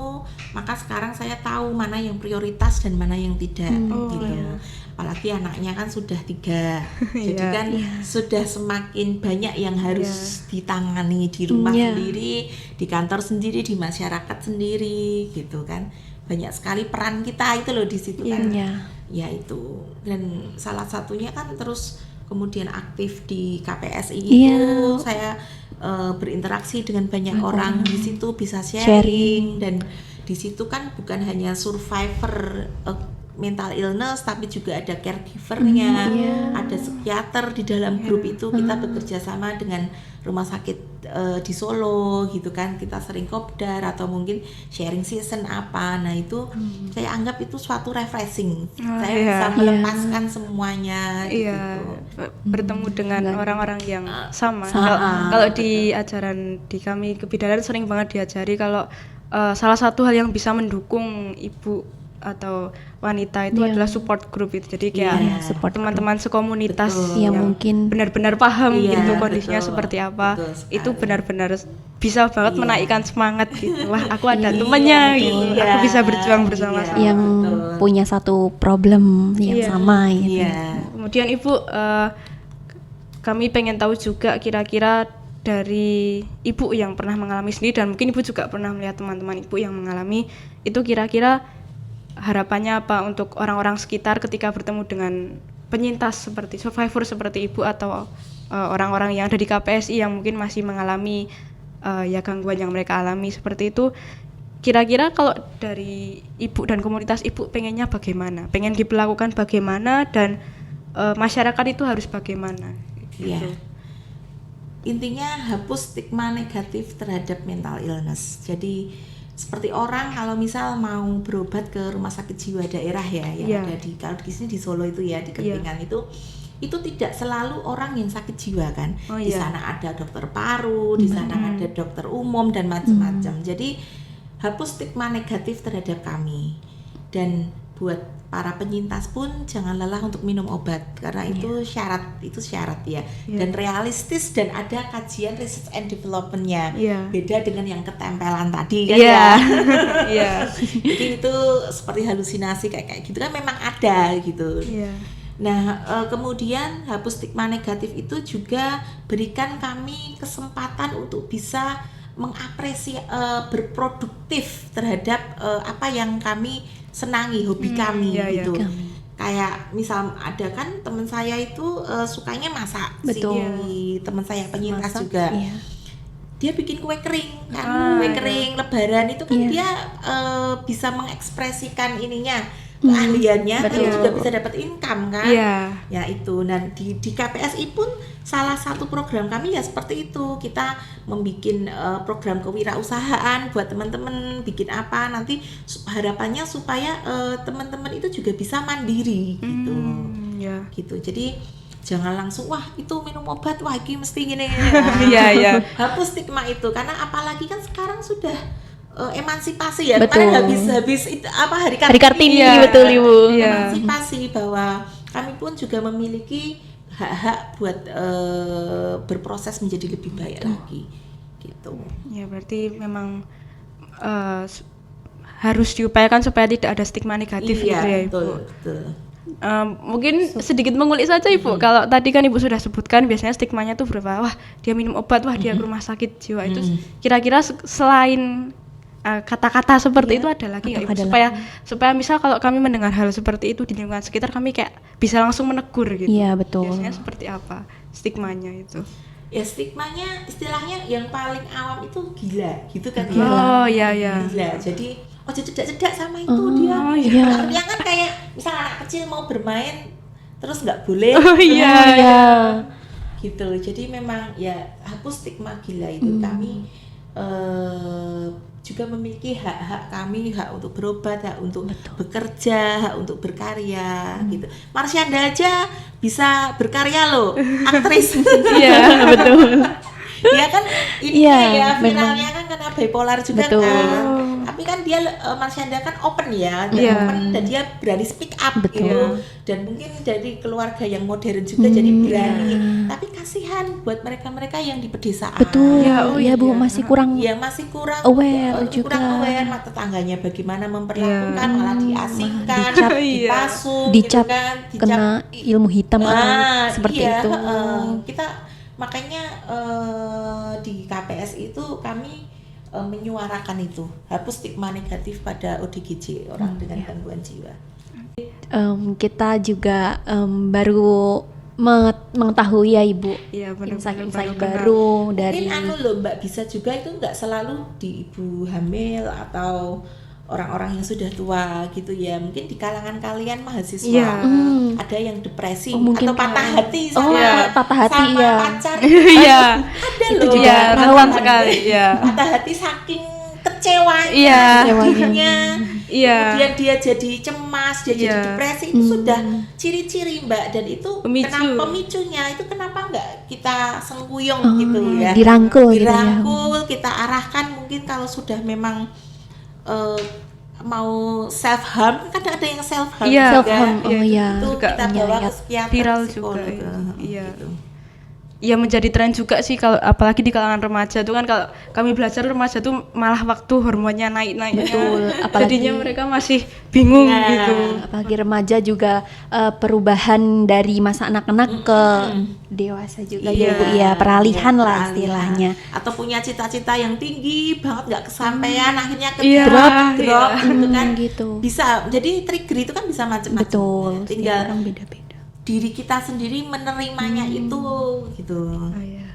maka sekarang saya tahu mana yang prioritas dan mana yang tidak gitu. Apalagi anaknya kan sudah 3, jadi kan sudah semakin banyak yang harus ditangani di rumah sendiri, di kantor sendiri, di masyarakat sendiri gitu kan. Banyak sekali peran kita itu loh di situ kan. Ya itu, dan salah satunya kan terus kemudian aktif di KPSI itu saya berinteraksi dengan banyak orang di situ, bisa sharing. Dan di situ kan bukan hanya survivor mental illness, tapi juga ada caregivernya, ada psikiater di dalam grup itu. Kita bekerja sama dengan rumah sakit di Solo gitu kan, kita sering kopdar atau mungkin sharing season apa. Nah itu saya anggap itu suatu refreshing, saya bisa melepaskan semuanya gitu. Bertemu dengan orang-orang yang sama. Kalau di ajaran di kami kebidanan sering banget diajari kalau salah satu hal yang bisa mendukung ibu atau wanita itu adalah support group itu. Jadi kayak teman-teman sekomunitas yang mungkin benar-benar paham gitu kondisinya seperti apa. Itu benar-benar bisa banget menaikkan semangat gitu. Wah, aku ada temannya gitu. Aku bisa berjuang bersama-sama. Yang punya satu problem yang sama gitu. Kemudian Ibu, kami pengen tahu juga kira-kira dari Ibu yang pernah mengalami sendiri, dan mungkin Ibu juga pernah melihat teman-teman Ibu yang mengalami itu, kira-kira harapannya apa untuk orang-orang sekitar ketika bertemu dengan penyintas seperti survivor seperti Ibu atau orang-orang yang ada di KPSI yang mungkin masih mengalami gangguan yang mereka alami seperti itu. Kira-kira kalau dari Ibu dan komunitas Ibu pengennya bagaimana? Pengen diperlakukan bagaimana, dan masyarakat itu harus bagaimana? Gitu. Intinya hapus stigma negatif terhadap mental illness. Jadi seperti orang kalau misal mau berobat ke rumah sakit jiwa daerah yang ada di, kalau di sini di Solo itu ya, di Kentingan itu tidak selalu orang yang sakit jiwa kan. Di sana ada dokter paru, di sana ada dokter umum dan macam-macam. Jadi hapus stigma negatif terhadap kami. Dan buat para penyintas pun jangan lelah untuk minum obat, karena itu syarat ya. Dan realistis, dan ada kajian research and development-nya. Beda dengan yang ketempelan tadi kan Jadi itu seperti halusinasi kayak gitu kan, memang ada gitu. Nah, kemudian hapus stigma negatif itu juga berikan kami kesempatan untuk bisa berproduktif terhadap apa yang kami senangi, hobi kami iya, iya. gitu. Kayak misal ada kan teman saya itu sukanya masak, Betul. si teman saya penyintas Masak, juga. iya. Dia bikin kue kering kan, kue kering Lebaran itu kan dia bisa mengekspresikan ininya, keahliannya, betul. dia juga bisa dapat income kan. Iya. Ya itu, dan di KPSI pun salah satu program kami ya seperti itu, kita membuat program kewirausahaan buat teman-teman, bikin apa nanti harapannya supaya teman-teman itu juga bisa mandiri gitu. Ya. Gitu. Jadi jangan langsung wah itu minum obat, wah ini mesti gini. Iya, iya. Hapus stigma itu, karena apalagi kan sekarang sudah emansipasi ya. Betul. Kemarin habis itu apa Hari Hari Kartini, Iya. betul Ibu. Iya. Emansipasi bahwa kami pun juga memiliki hak-hak buat berproses menjadi lebih baik lagi gitu. Ya berarti memang harus diupayakan supaya tidak ada stigma negatif gitu ya Ibu. betul. Mungkin sedikit mengulik saja Ibu. Kalau tadi kan Ibu sudah sebutkan biasanya stigmanya tuh berapa? Wah, dia minum obat, wah dia ke rumah sakit jiwa. Itu kira-kira selain kata-kata seperti itu ada lagi nggak Ibu? Supaya misal kalau kami mendengar hal seperti itu di lingkungan sekitar, kami kayak bisa langsung menegur gitu. Iya, betul. Biasanya seperti apa stigmanya itu? Ya stigmanya istilahnya yang paling awam itu gila gitu kan ya. Oh iya iya. Gila. Jadi cedak-cedak sama itu dia. iya. Artinya kan kayak misal anak kecil mau bermain terus nggak boleh. Oh iya. Iya. Gitu. Jadi memang ya hapus stigma gila itu. Kami juga memiliki hak-hak kami, hak untuk berobat, hak untuk bekerja, hak untuk berkarya gitu. Marsyanda aja bisa berkarya loh, aktris. Iya, betul. Dia kan ini Iya, ya memang. viralnya kan karena bipolar juga Betul. kan. Tapi kan dia Marsyanda kan open ya, dia Iya. open dan dia berani speak up Betul. gitu. Dan mungkin dari keluarga yang modern juga jadi berani. Tapi kasihan buat mereka-mereka yang di pedesaan. Betul. Ya, oh Ya, Bu, iya. masih kurang Yang masih kurang aware juga. kurang aware, tetangganya bagaimana memperlakukan, malah diasingkan, Dicap. dipasung, dicap gitu kan, kena ilmu hitam atau seperti iya, itu. kita makanya di KPS itu kami menyuarakan itu, hapus stigma negatif pada ODGJ, orang dengan gangguan jiwa. Kita juga baru mengetahui ya Ibu, Iya, benar-benar insight-insight baru kenal. baru dari Mungkin loh Mbak, bisa juga itu nggak selalu di ibu hamil atau orang-orang yang sudah tua gitu ya, mungkin di kalangan kalian mahasiswa Iya. ada yang depresi mungkin atau patah hati Oh, sama, patah hati, sama iya. pacar. Iya. Ada Itu loh juga Iya, patah rawan hati. sekali. Iya. Patah hati saking kecewanya, Iya. sedihnya. Iya. Kemudian dia jadi cemas, dia jadi Iya. depresi, itu sudah ciri-ciri Mbak, dan itu Pemicu. pemicunya itu kenapa nggak kita sengkuyung gitu ya, dirangkul gitu ya. dirangkul, kita arahkan. Mungkin kalau sudah memang mau self harm, kan ada yang self harm Iya. juga. Self-harm, oh iya. Itu Juga kita bawa ke menyayat. psikiater, Viral psikolog. juga, iya. Gitu. Ya menjadi tren juga sih, kalau apalagi di kalangan remaja tuh kan, kalau kami belajar remaja tuh malah waktu hormonnya naik-naiknya. Betul, apalagi- Jadinya mereka masih bingung Nah. gitu. apalagi remaja juga perubahan dari masa anak-anak ke dewasa juga ya Bu ya, peralihan iya, lah peralihan. istilahnya. Atau punya cita-cita yang tinggi banget nggak kesampaian, akhirnya ke Iya, drop iya. gitu kan. Gitu. Bisa, jadi trigger itu kan bisa macam-macam. Betul, setiap Tinggal orang beda-beda. diri kita sendiri menerimanya itu gitu. Oh, iya.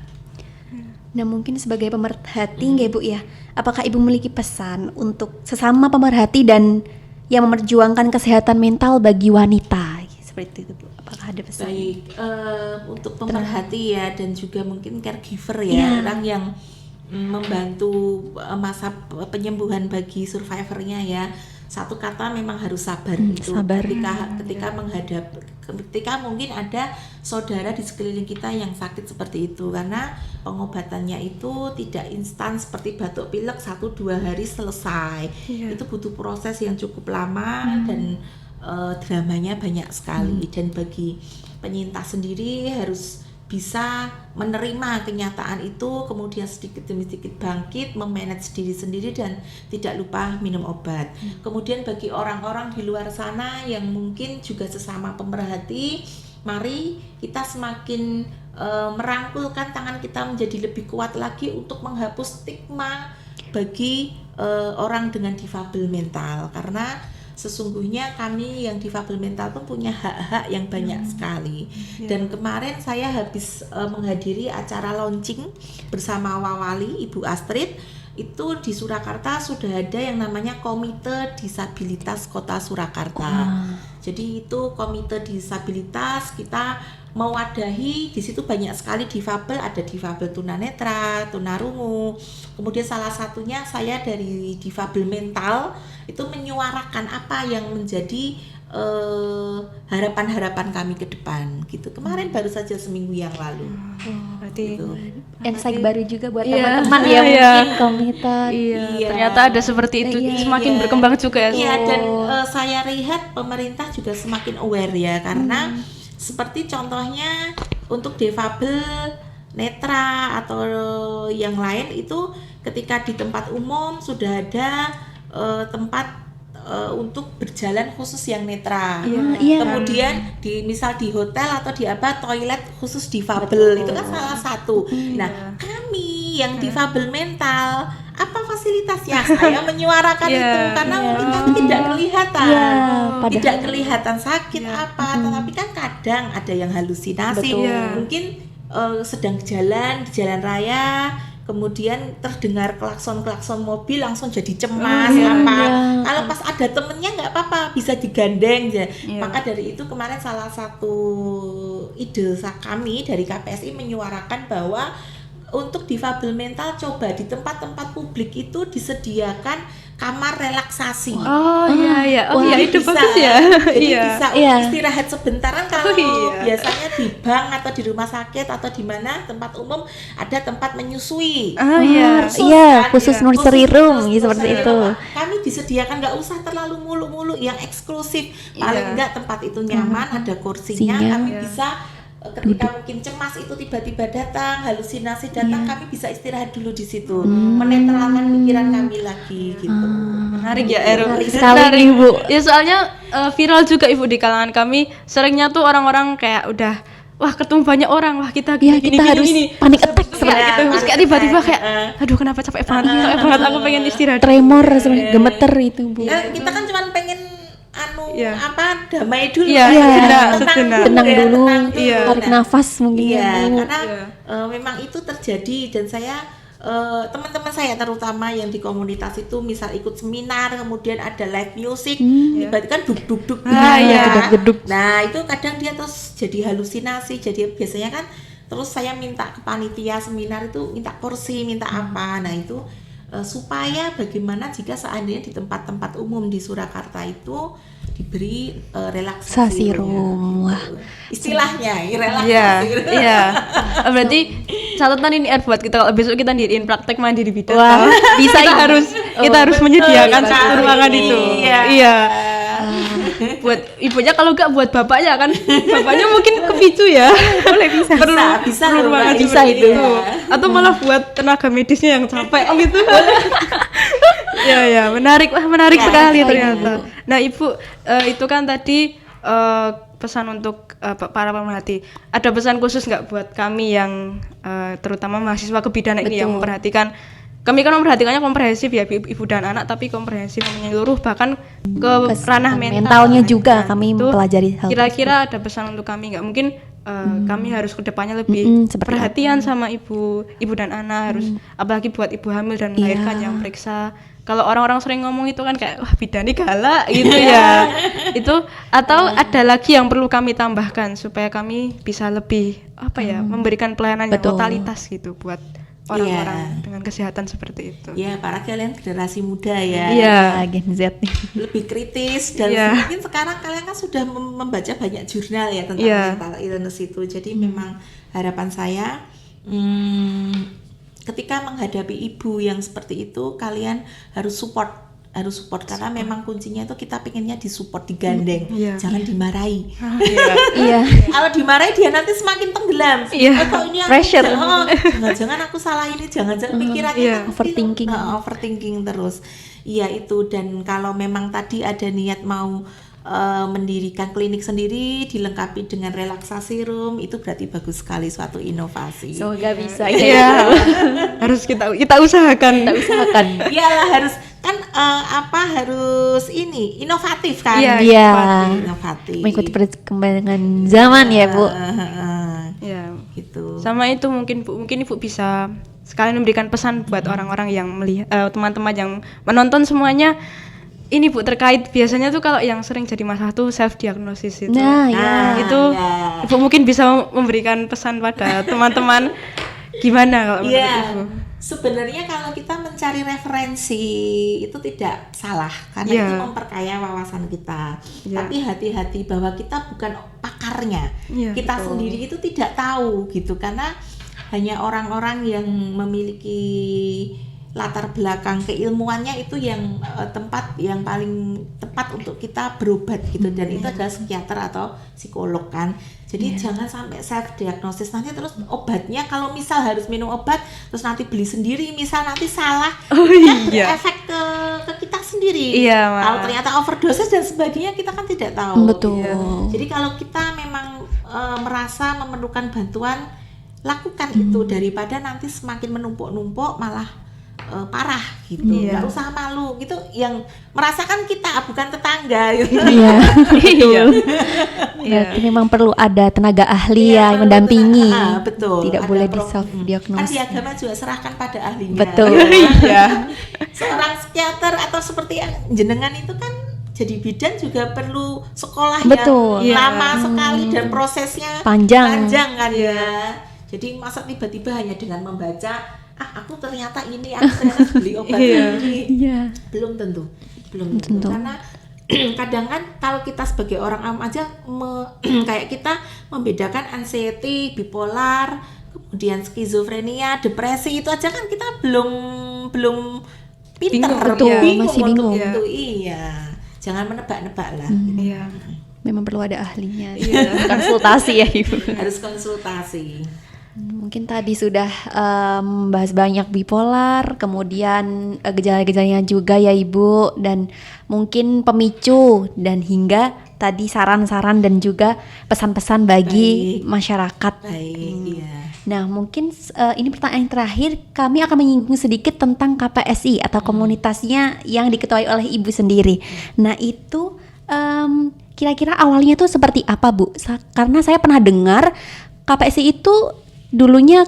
Nah mungkin sebagai pemerhati nggak Bu ya, apakah Ibu memiliki pesan untuk sesama pemerhati dan yang memperjuangkan kesehatan mental bagi wanita seperti itu Bu? Apakah ada pesan? Baik, untuk pemerhati ya, dan juga mungkin caregiver ya, Iya. orang yang membantu masa penyembuhan bagi survivornya ya. Satu kata, memang harus sabar itu. sabar. Ketika menghadap, ketika mungkin ada saudara di sekeliling kita yang sakit seperti itu, karena pengobatannya itu tidak instan seperti batuk pilek 1-2 hari selesai. Iya. Itu butuh proses yang cukup lama dan dramanya banyak sekali. Dan bagi penyintas sendiri harus bisa menerima kenyataan itu, kemudian sedikit demi sedikit bangkit, memanage diri sendiri dan tidak lupa minum obat. Kemudian bagi orang-orang di luar sana yang mungkin juga sesama pemerhati, mari kita semakin merangkulkan tangan kita menjadi lebih kuat lagi untuk menghapus stigma bagi orang dengan difabel mental, karena sesungguhnya kami yang difabel mental pun punya hak-hak yang banyak sekali. Dan kemarin saya habis menghadiri acara launching bersama Wawali Ibu Astrid. Itu di Surakarta sudah ada yang namanya Komite Disabilitas Kota Surakarta. Jadi itu komite disabilitas, kita mewadahi di situ banyak sekali difabel, ada difabel tunanetra, tunarungu. Kemudian salah satunya saya dari difabel mental itu menyuarakan apa yang menjadi harapan-harapan kami ke depan gitu. Kemarin baru saja seminggu yang lalu. Berarti Gitu. Insight baru juga buat Iya, teman-teman ya, iya. mungkin komite. Iya. ternyata ada seperti itu, Iya, semakin iya. berkembang juga ya. Iya, dan saya lihat pemerintah juga semakin aware ya, karena seperti contohnya untuk difabel netra atau yang lain itu ketika di tempat umum sudah ada tempat untuk berjalan khusus yang netra. Iya. Kemudian misal di hotel atau di apa toilet khusus difabel itu kan salah satu. Nah, kami yang difabel mental apa fasilitasnya? Saya menyuarakan Iya. itu karena mungkin kami tidak kelihatan. Iya, Tidak kelihatan sakit apa, tetapi kan kadang ada yang halusinasi. Betul. Iya. Mungkin sedang jalan di jalan raya, kemudian terdengar klakson mobil langsung jadi cemas apa. Kalau pas ada temennya nggak apa-apa, bisa digandeng ya. Maka dari itu kemarin salah satu ide kami dari KPSI menyuarakan bahwa untuk difabel mental coba di tempat-tempat publik itu disediakan kamar relaksasi. Oh iya. Oh Jadi iya, itu bisa- bagus ya. Jadi Iya. bisa Iya. istirahat sebentaran kalau iya. biasanya di bank atau di rumah sakit atau di mana tempat umum ada tempat menyusui. Oh iya. Iya, kan? khusus Ya, nursery room, khusus seperti nursery itu. room. Kami disediakan nggak usah terlalu mulu-mulu yang eksklusif. Paling Iya. enggak tempat itu nyaman, ada kursinya, Kursinya. kami Iya. bisa ketika mungkin cemas itu tiba-tiba datang, halusinasi datang, kami bisa istirahat dulu di situ, menetralkan pikiran kami lagi gitu. Menarik ya, Ero. Menarik sekali nih, Bu. Ya soalnya viral juga Ibu di kalangan kami. Seringnya tuh orang-orang kayak udah wah ketemu banyak orang, wah kita Ya, gini, kita harus panik attack Iya, seperti gitu. itu. Terus kayak tiba-tiba kayak aduh kenapa capek banget aku pengen istirahat. Tremor sebenarnya, gemeter itu, Bu. Kita kan cuma pengen Iya. damai dulu Iya, kan, sejenak. Tenang dulu, Iya. tarik nafas mungkin Iya, ya, Bu. karena memang itu terjadi dan saya teman-teman saya terutama yang di komunitas itu misal ikut seminar kemudian ada live music tiba-tiba kan duk-duk-duk iya. Geduk-geduk. Nah itu kadang dia terus jadi halusinasi, jadi biasanya kan terus saya minta ke panitia seminar itu minta kursi, minta apa, nah itu supaya bagaimana jika seandainya di tempat-tempat umum di Surakarta itu diberi relaksasi Sasi room. Wah. istilahnya Iya, relaksasi. iya. Berarti catatan ini buat kita kalau besok kita diriin praktek mandiri bidan. Wah, bisa kita ini. harus menyediakan betul. satu ruangan itu. Iya. Iya. Buat ibunya kalau enggak buat bapaknya kan. Bapaknya mungkin kepicu ya. Boleh bisa. Perlu bisa perlu loh, ruangan Mbak. bisa Iya. itu. Atau malah buat tenaga medisnya yang capek gitu. Ya, menarik. Wah, menarik Ya, sekali baik, ternyata. Nah, Ibu itu kan tadi pesan untuk para pemerhati. Ada pesan khusus nggak buat kami yang terutama mahasiswa kebidanan ini yang memperhatikan? Kami kan memperhatikannya komprehensif ya, ibu dan anak, tapi komprehensif menyeluruh bahkan ke ranah mentalnya juga Nah, kami itu mempelajari hal kira-kira ada pesan untuk kami nggak? Mungkin kami harus kedepannya lebih seperti perhatian sama ibu dan anak, harus apalagi buat ibu hamil dan melahirkan yang periksa. Kalau orang-orang sering ngomong itu kan kayak wah bidan ini galak gitu ya. Itu atau ada lagi yang perlu kami tambahkan supaya kami bisa lebih memberikan pelayanan yang Betul. totalitas gitu buat orang-orang dengan kesehatan seperti itu. Ya, para kalian generasi muda ya. Iya. Gen Z nih. Lebih kritis dan Iya. mungkin sekarang kalian kan sudah membaca banyak jurnal ya tentang Iya. mental illness itu. Jadi memang harapan saya ketika menghadapi ibu yang seperti itu kalian harus support harus support karena memang kuncinya itu kita pengennya disupport, digandeng, jangan dimarahi. Iya. Kalau dimarahi dia nanti semakin tenggelam. Kok ini aku Pressure. jangan-jangan aku salah ini, jangan-jangan pikirannya overthinking. overthinking terus. Iya itu. Dan kalau memang tadi ada niat mau mendirikan klinik sendiri dilengkapi dengan relaksasi room, itu berarti bagus sekali, suatu inovasi. Semoga bisa Iya. Harus kita usahakan. Iyalah harus kan harus ini inovatif kan. Iya. Inovatif. Mengikuti perkembangan zaman ya, Bu. Ya. Gitu. Sama itu mungkin Ibu bisa sekalian memberikan pesan buat orang-orang yang melihat, teman-teman yang menonton semuanya. Ini Bu, terkait biasanya tuh kalau yang sering jadi masalah tuh self diagnosis itu. Itu Ibu mungkin bisa memberikan pesan pada teman-teman gimana kalau menurut Ibu? Sebenarnya kalau kita mencari referensi itu tidak salah karena itu memperkaya wawasan kita. Tapi hati-hati bahwa kita bukan pakarnya. Kita sendiri itu tidak tahu gitu, karena hanya orang-orang yang memiliki latar belakang keilmuannya itu yang tempat yang paling tepat untuk kita berobat gitu, dan itu adalah psikiater atau psikolog kan. Jadi jangan sampai self diagnosis nanti terus obatnya kalau misal harus minum obat terus nanti beli sendiri misal nanti salah, kan efek ke kita sendiri. Kalau ternyata overdosis dan sebagainya kita kan tidak tahu. Betul. Jadi kalau kita memang merasa memerlukan bantuan, lakukan itu daripada nanti semakin menumpuk-numpuk malah parah gitu. Nggak usah malu gitu, yang merasakan kita bukan tetangga gitu. Berarti memang perlu ada tenaga ahli yang mendampingi. Betul. Tidak Ada boleh di self kan diagnosis. di agama juga serahkan pada ahlinya. Betul. Seorang psikiater atau seperti yang jenengan itu kan jadi bidan juga perlu sekolah Betul. yang lama sekali dan prosesnya Panjang kan ya. Jadi masa tiba-tiba hanya dengan membaca aku ternyata ini, aku ternyata beli obat ini. Belum tentu. Karena kadang kan kalau kita sebagai orang awam aja kayak kita membedakan anxiety, bipolar, kemudian skizofrenia, depresi, itu aja kan kita belum pinter, masih bingung. Itu jangan menebak-nebak lah. Memang perlu ada ahlinya. Konsultasi ya, Ibu. Harus konsultasi. Mungkin tadi sudah membahas banyak bipolar, kemudian gejala-gejalanya juga ya Ibu, dan mungkin pemicu, dan hingga tadi saran-saran dan juga pesan-pesan bagi masyarakat. Nah mungkin ini pertanyaan terakhir, kami akan menyinggung sedikit tentang KPSI atau komunitasnya yang diketuai oleh Ibu sendiri. Nah itu kira-kira awalnya tuh seperti apa Bu? Karena saya pernah dengar KPSI itu dulunya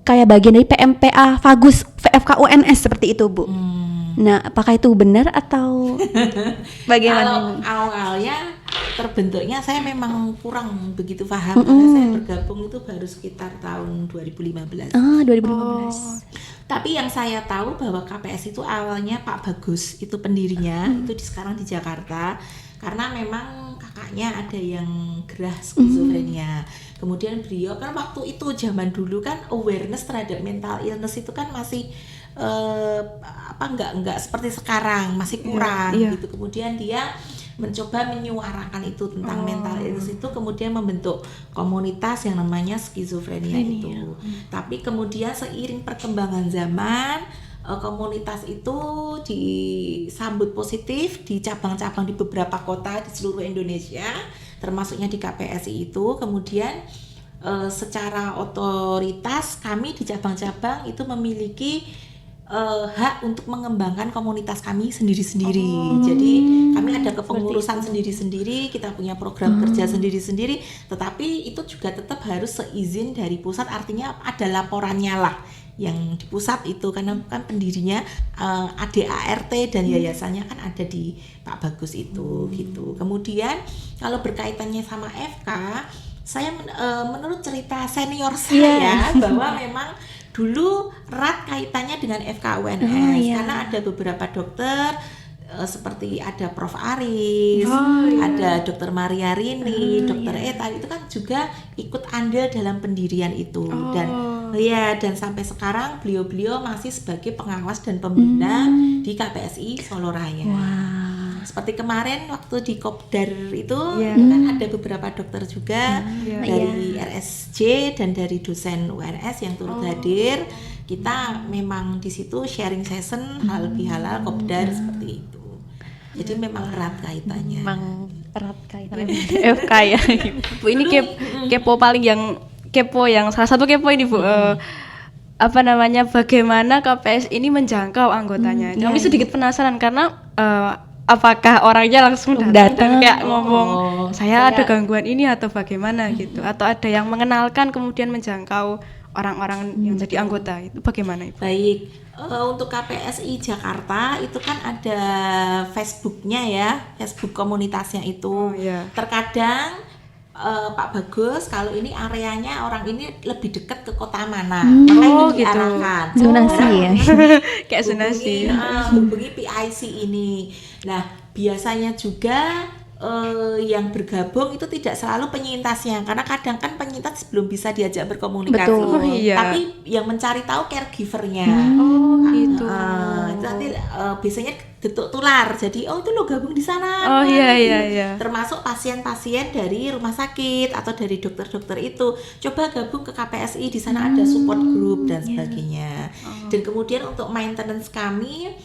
kayak bagian dari PMPA Fagus VFK UNS seperti itu Bu. Nah apakah itu benar atau bagaimana? Kalau awalnya terbentuknya saya memang kurang begitu paham karena saya bergabung itu baru sekitar tahun 2015. 2015. Tapi yang saya tahu bahwa KPS itu awalnya Pak Bagus itu pendirinya, itu sekarang di Jakarta, karena memang kakaknya ada yang gerah skizofrenia. Kemudian beliau kan waktu itu zaman dulu kan awareness terhadap mental illness itu kan masih enggak seperti sekarang, masih kurang gitu. Kemudian dia mencoba menyuarakan itu tentang mental illness itu, kemudian membentuk komunitas yang namanya skizofrenia itu. Tapi kemudian seiring perkembangan zaman, komunitas itu disambut positif di cabang-cabang di beberapa kota di seluruh Indonesia, termasuknya di KPSI itu. Kemudian secara otoritas kami di cabang-cabang itu memiliki hak untuk mengembangkan komunitas kami sendiri-sendiri. Jadi kami ada kepengurusan sendiri-sendiri, kita punya program kerja sendiri-sendiri, tetapi itu juga tetap harus seizin dari pusat, artinya ada laporannya lah yang di pusat itu, karena kan pendirinya ADART dan yayasannya kan ada di Pak Bagus itu gitu. Kemudian kalau berkaitannya sama FK, saya menurut cerita senior saya bahwa memang dulu erat kaitannya dengan FK UNS karena ada beberapa dokter seperti ada Prof. Aris, ada Dr. Maria Rini, Dr. Eta itu kan juga ikut andil dalam pendirian itu. Dan Ya, dan sampai sekarang beliau-beliau masih sebagai pengawas dan pembina di KPSI Solo Raya. Seperti kemarin waktu di Kopdar itu kan ada beberapa dokter juga dari RSJ dan dari dosen UNS yang turut hadir. Kita memang di situ sharing session halal bihalal Kopdar seperti itu. Jadi memang erat kaitannya. Memang erat kaitannya. FK ya. Bu, ini kepo paling yang kepo yang salah satu kepo ini Bu. Apa namanya, bagaimana KPS ini menjangkau anggotanya? Kami sedikit penasaran karena apakah orangnya langsung datang dan kayak ngomong saya ada gangguan ini atau bagaimana gitu, atau ada yang mengenalkan kemudian menjangkau orang-orang yang jadi anggota, itu bagaimana Ibu? Baik, untuk KPSI Jakarta itu kan ada Facebooknya ya, Facebook komunitasnya itu. Terkadang Pak Bagus kalau ini areanya orang ini lebih dekat ke kota mana, maka itu diarahkan. Zonasi ya. Kayak zonasi. Hubungi PIC ini. Nah, biasanya juga yang bergabung itu tidak selalu penyintasnya, karena kadang kan penyintas belum bisa diajak berkomunikasi. Betul. Tapi yang mencari tahu caregivernya. Gitu. Itu nanti biasanya detuk tular. Jadi itu lo gabung di sana. Iya. Termasuk pasien-pasien dari rumah sakit atau dari dokter-dokter itu. Coba gabung ke KPSI, di sana ada support group dan sebagainya. Dan kemudian untuk maintenance kami,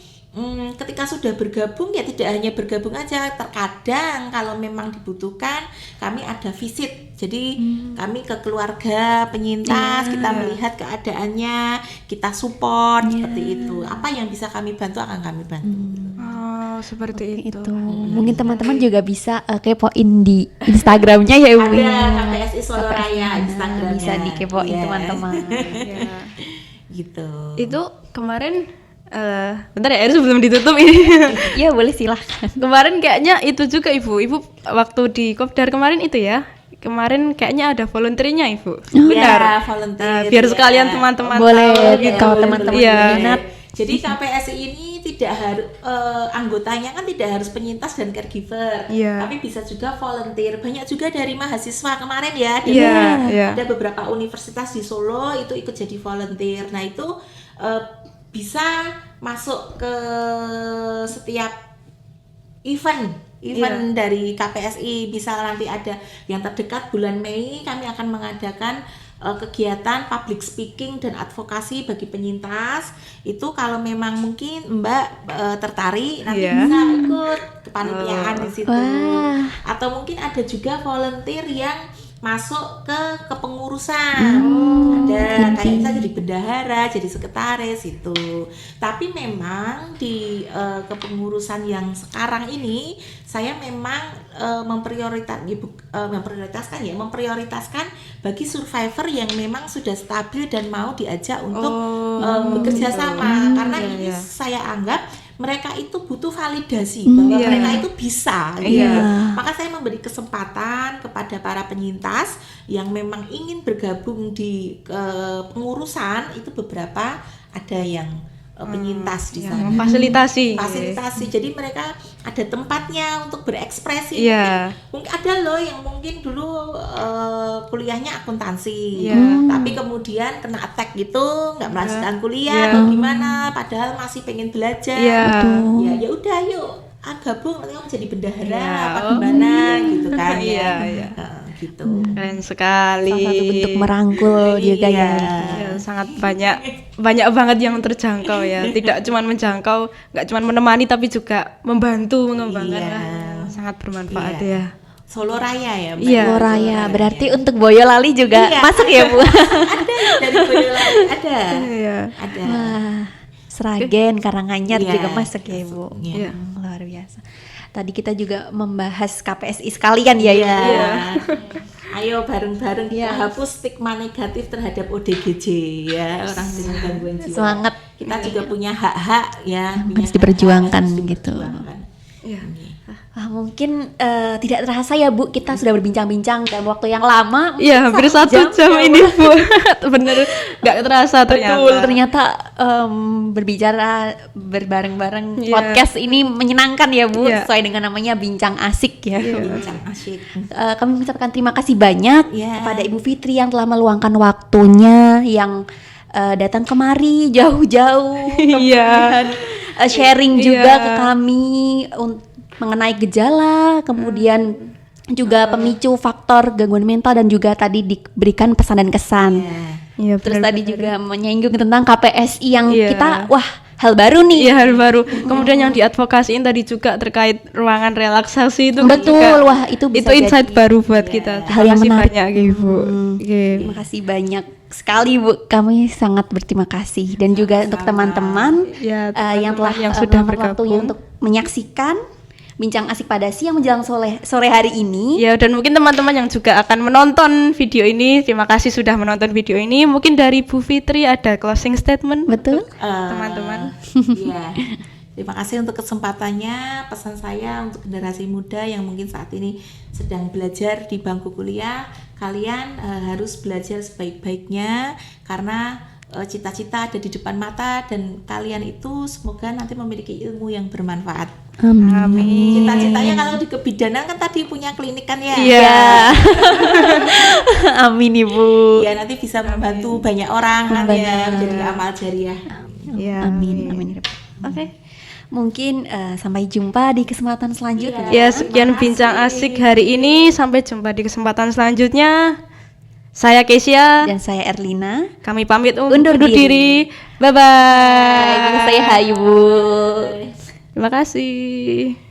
ketika sudah bergabung ya tidak hanya bergabung aja, terkadang kalau memang dibutuhkan kami ada visit, jadi kami ke keluarga penyintas, kita melihat keadaannya, kita support seperti itu. Apa yang bisa kami bantu akan kami bantu. Seperti itu. Mungkin teman-teman juga bisa kepoin di Instagramnya ya Ibu. Ada KPSI Solo Raya Instagramnya, bisa dikepoin teman-teman. Gitu. Itu kemarin bentar ya, sebelum ditutup ini. Iya boleh, silahkan. Kemarin kayaknya itu juga Ibu waktu di Kopdar kemarin itu ya. Kemarin kayaknya ada volunteernya Ibu. Ya, volunteer. Biar sekalian teman-teman boleh tahu, kalau teman-teman minat. Jadi KPSI ini tidak harus anggotanya kan tidak harus penyintas dan caregiver, tapi bisa juga volunteer. Banyak juga dari mahasiswa kemarin ya, ada beberapa universitas di Solo itu ikut jadi volunteer. Nah itu bisa masuk ke setiap event dari KPSI. Misal nanti ada yang terdekat bulan Mei, kami akan mengadakan kegiatan public speaking dan advokasi bagi penyintas. Itu kalau memang mungkin Mbak tertarik nanti bisa ikut kepanitiaan di situ. Atau mungkin ada juga volunteer yang masuk ke kepengurusan, ada kayak kita jadi bendahara, jadi sekretaris itu. Tapi memang di kepengurusan yang sekarang ini saya memang memprioritaskan bagi survivor yang memang sudah stabil dan mau diajak untuk bekerja sama, karena ini saya anggap mereka itu butuh validasi bahwa mereka itu bisa gitu. Maka saya memberi kesempatan kepada para penyintas yang memang ingin bergabung di pengurusan itu, beberapa ada yang penyintas di sana. Fasilitasi. Jadi mereka ada tempatnya untuk berekspresi. Mungkin ada loh yang mungkin dulu kuliahnya akuntansi, tapi kemudian kena attack gitu, nggak melanjutkan kuliah atau gimana, padahal masih pengen belajar. Ya udah yuk gabung nanti kamu jadi bendahara apa gimana gitu kan gitu. Keren sekali. Salah satu bentuk merangkul juga ya. Sangat banyak banget yang terjangkau ya. Tidak cuma menjangkau, nggak cuma menemani tapi juga membantu mengembangkan. Sangat bermanfaat ya. Solo Raya ya Mbak? Solo Raya, berarti untuk Boyolali juga masuk ya Bu? Ada dari Boyolali, ada. Wah, Sragen, Karanganyar juga masuk ya Bu. Luar biasa. Tadi kita juga membahas KPSI sekalian ya. Ayo bareng-bareng kita hapus stigma negatif terhadap ODGJ ya, orang dengan gangguan jiwa. Semangat. Kita juga punya hak-hak ya, harus diperjuangkan gitu. Mungkin tidak terasa ya Bu, kita sudah berbincang-bincang dalam waktu yang lama. Iya, hampir 1 jam ya, ini Bu. Bener, nggak terasa ternyata. Betul, ternyata berbicara berbareng-bareng Iya. podcast ini menyenangkan ya Bu, Iya. sesuai dengan namanya bincang asik ya. Bincang asyik. Kami mengucapkan terima kasih banyak Iya. kepada Ibu Fitri yang telah meluangkan waktunya, yang datang kemari jauh-jauh, Iya. kemudian sharing juga Iya. ke kami mengenai gejala, kemudian juga pemicu faktor gangguan mental, dan juga tadi diberikan pesan dan kesan. Iya, Terus benar, tadi benar. juga menyinggung tentang KPSI yang Iya. kita, wah, hal baru nih. Iya, hal baru. Kemudian yang diadvokasiin tadi juga terkait ruangan relaksasi itu kan Betul, juga- wah, itu bisa insight jadi baru buat kita. hal yang Terima kasih menarik. banyak Ibu. Oke. Terima kasih banyak sekali Bu, kami sangat berterima kasih, dan juga untuk teman-teman Ya, yang telah yang sudah meluangkan waktunya bergabung. untuk menyaksikan bincang asik pada siang menjelang sore hari ini. Ya, dan mungkin teman-teman yang juga akan menonton video ini, terima kasih sudah menonton video ini. Mungkin dari Bu Fitri ada closing statement Betul. teman-teman. Iya. Terima kasih untuk kesempatannya. Pesan saya untuk generasi muda yang mungkin saat ini sedang belajar di bangku kuliah, kalian harus belajar sebaik-baiknya, karena cita-cita ada di depan mata, dan kalian itu semoga nanti memiliki ilmu yang bermanfaat. Amin. Cita-citanya kalau di kebidanan kan tadi punya klinik kan ya? Iya. Amin Ibu. Ya, nanti bisa membantu banyak orang kan ya, menjadi amal jariah. Ya, Amin. Amin. Oke. Mungkin sampai jumpa di kesempatan selanjutnya. Ya, sekian bincang asik hari ini. Sampai jumpa di kesempatan selanjutnya. Saya Kesia. Dan saya Erlina. Kami pamit Undur undur diri. diri. Bye bye. Saya Ibu. Terima kasih.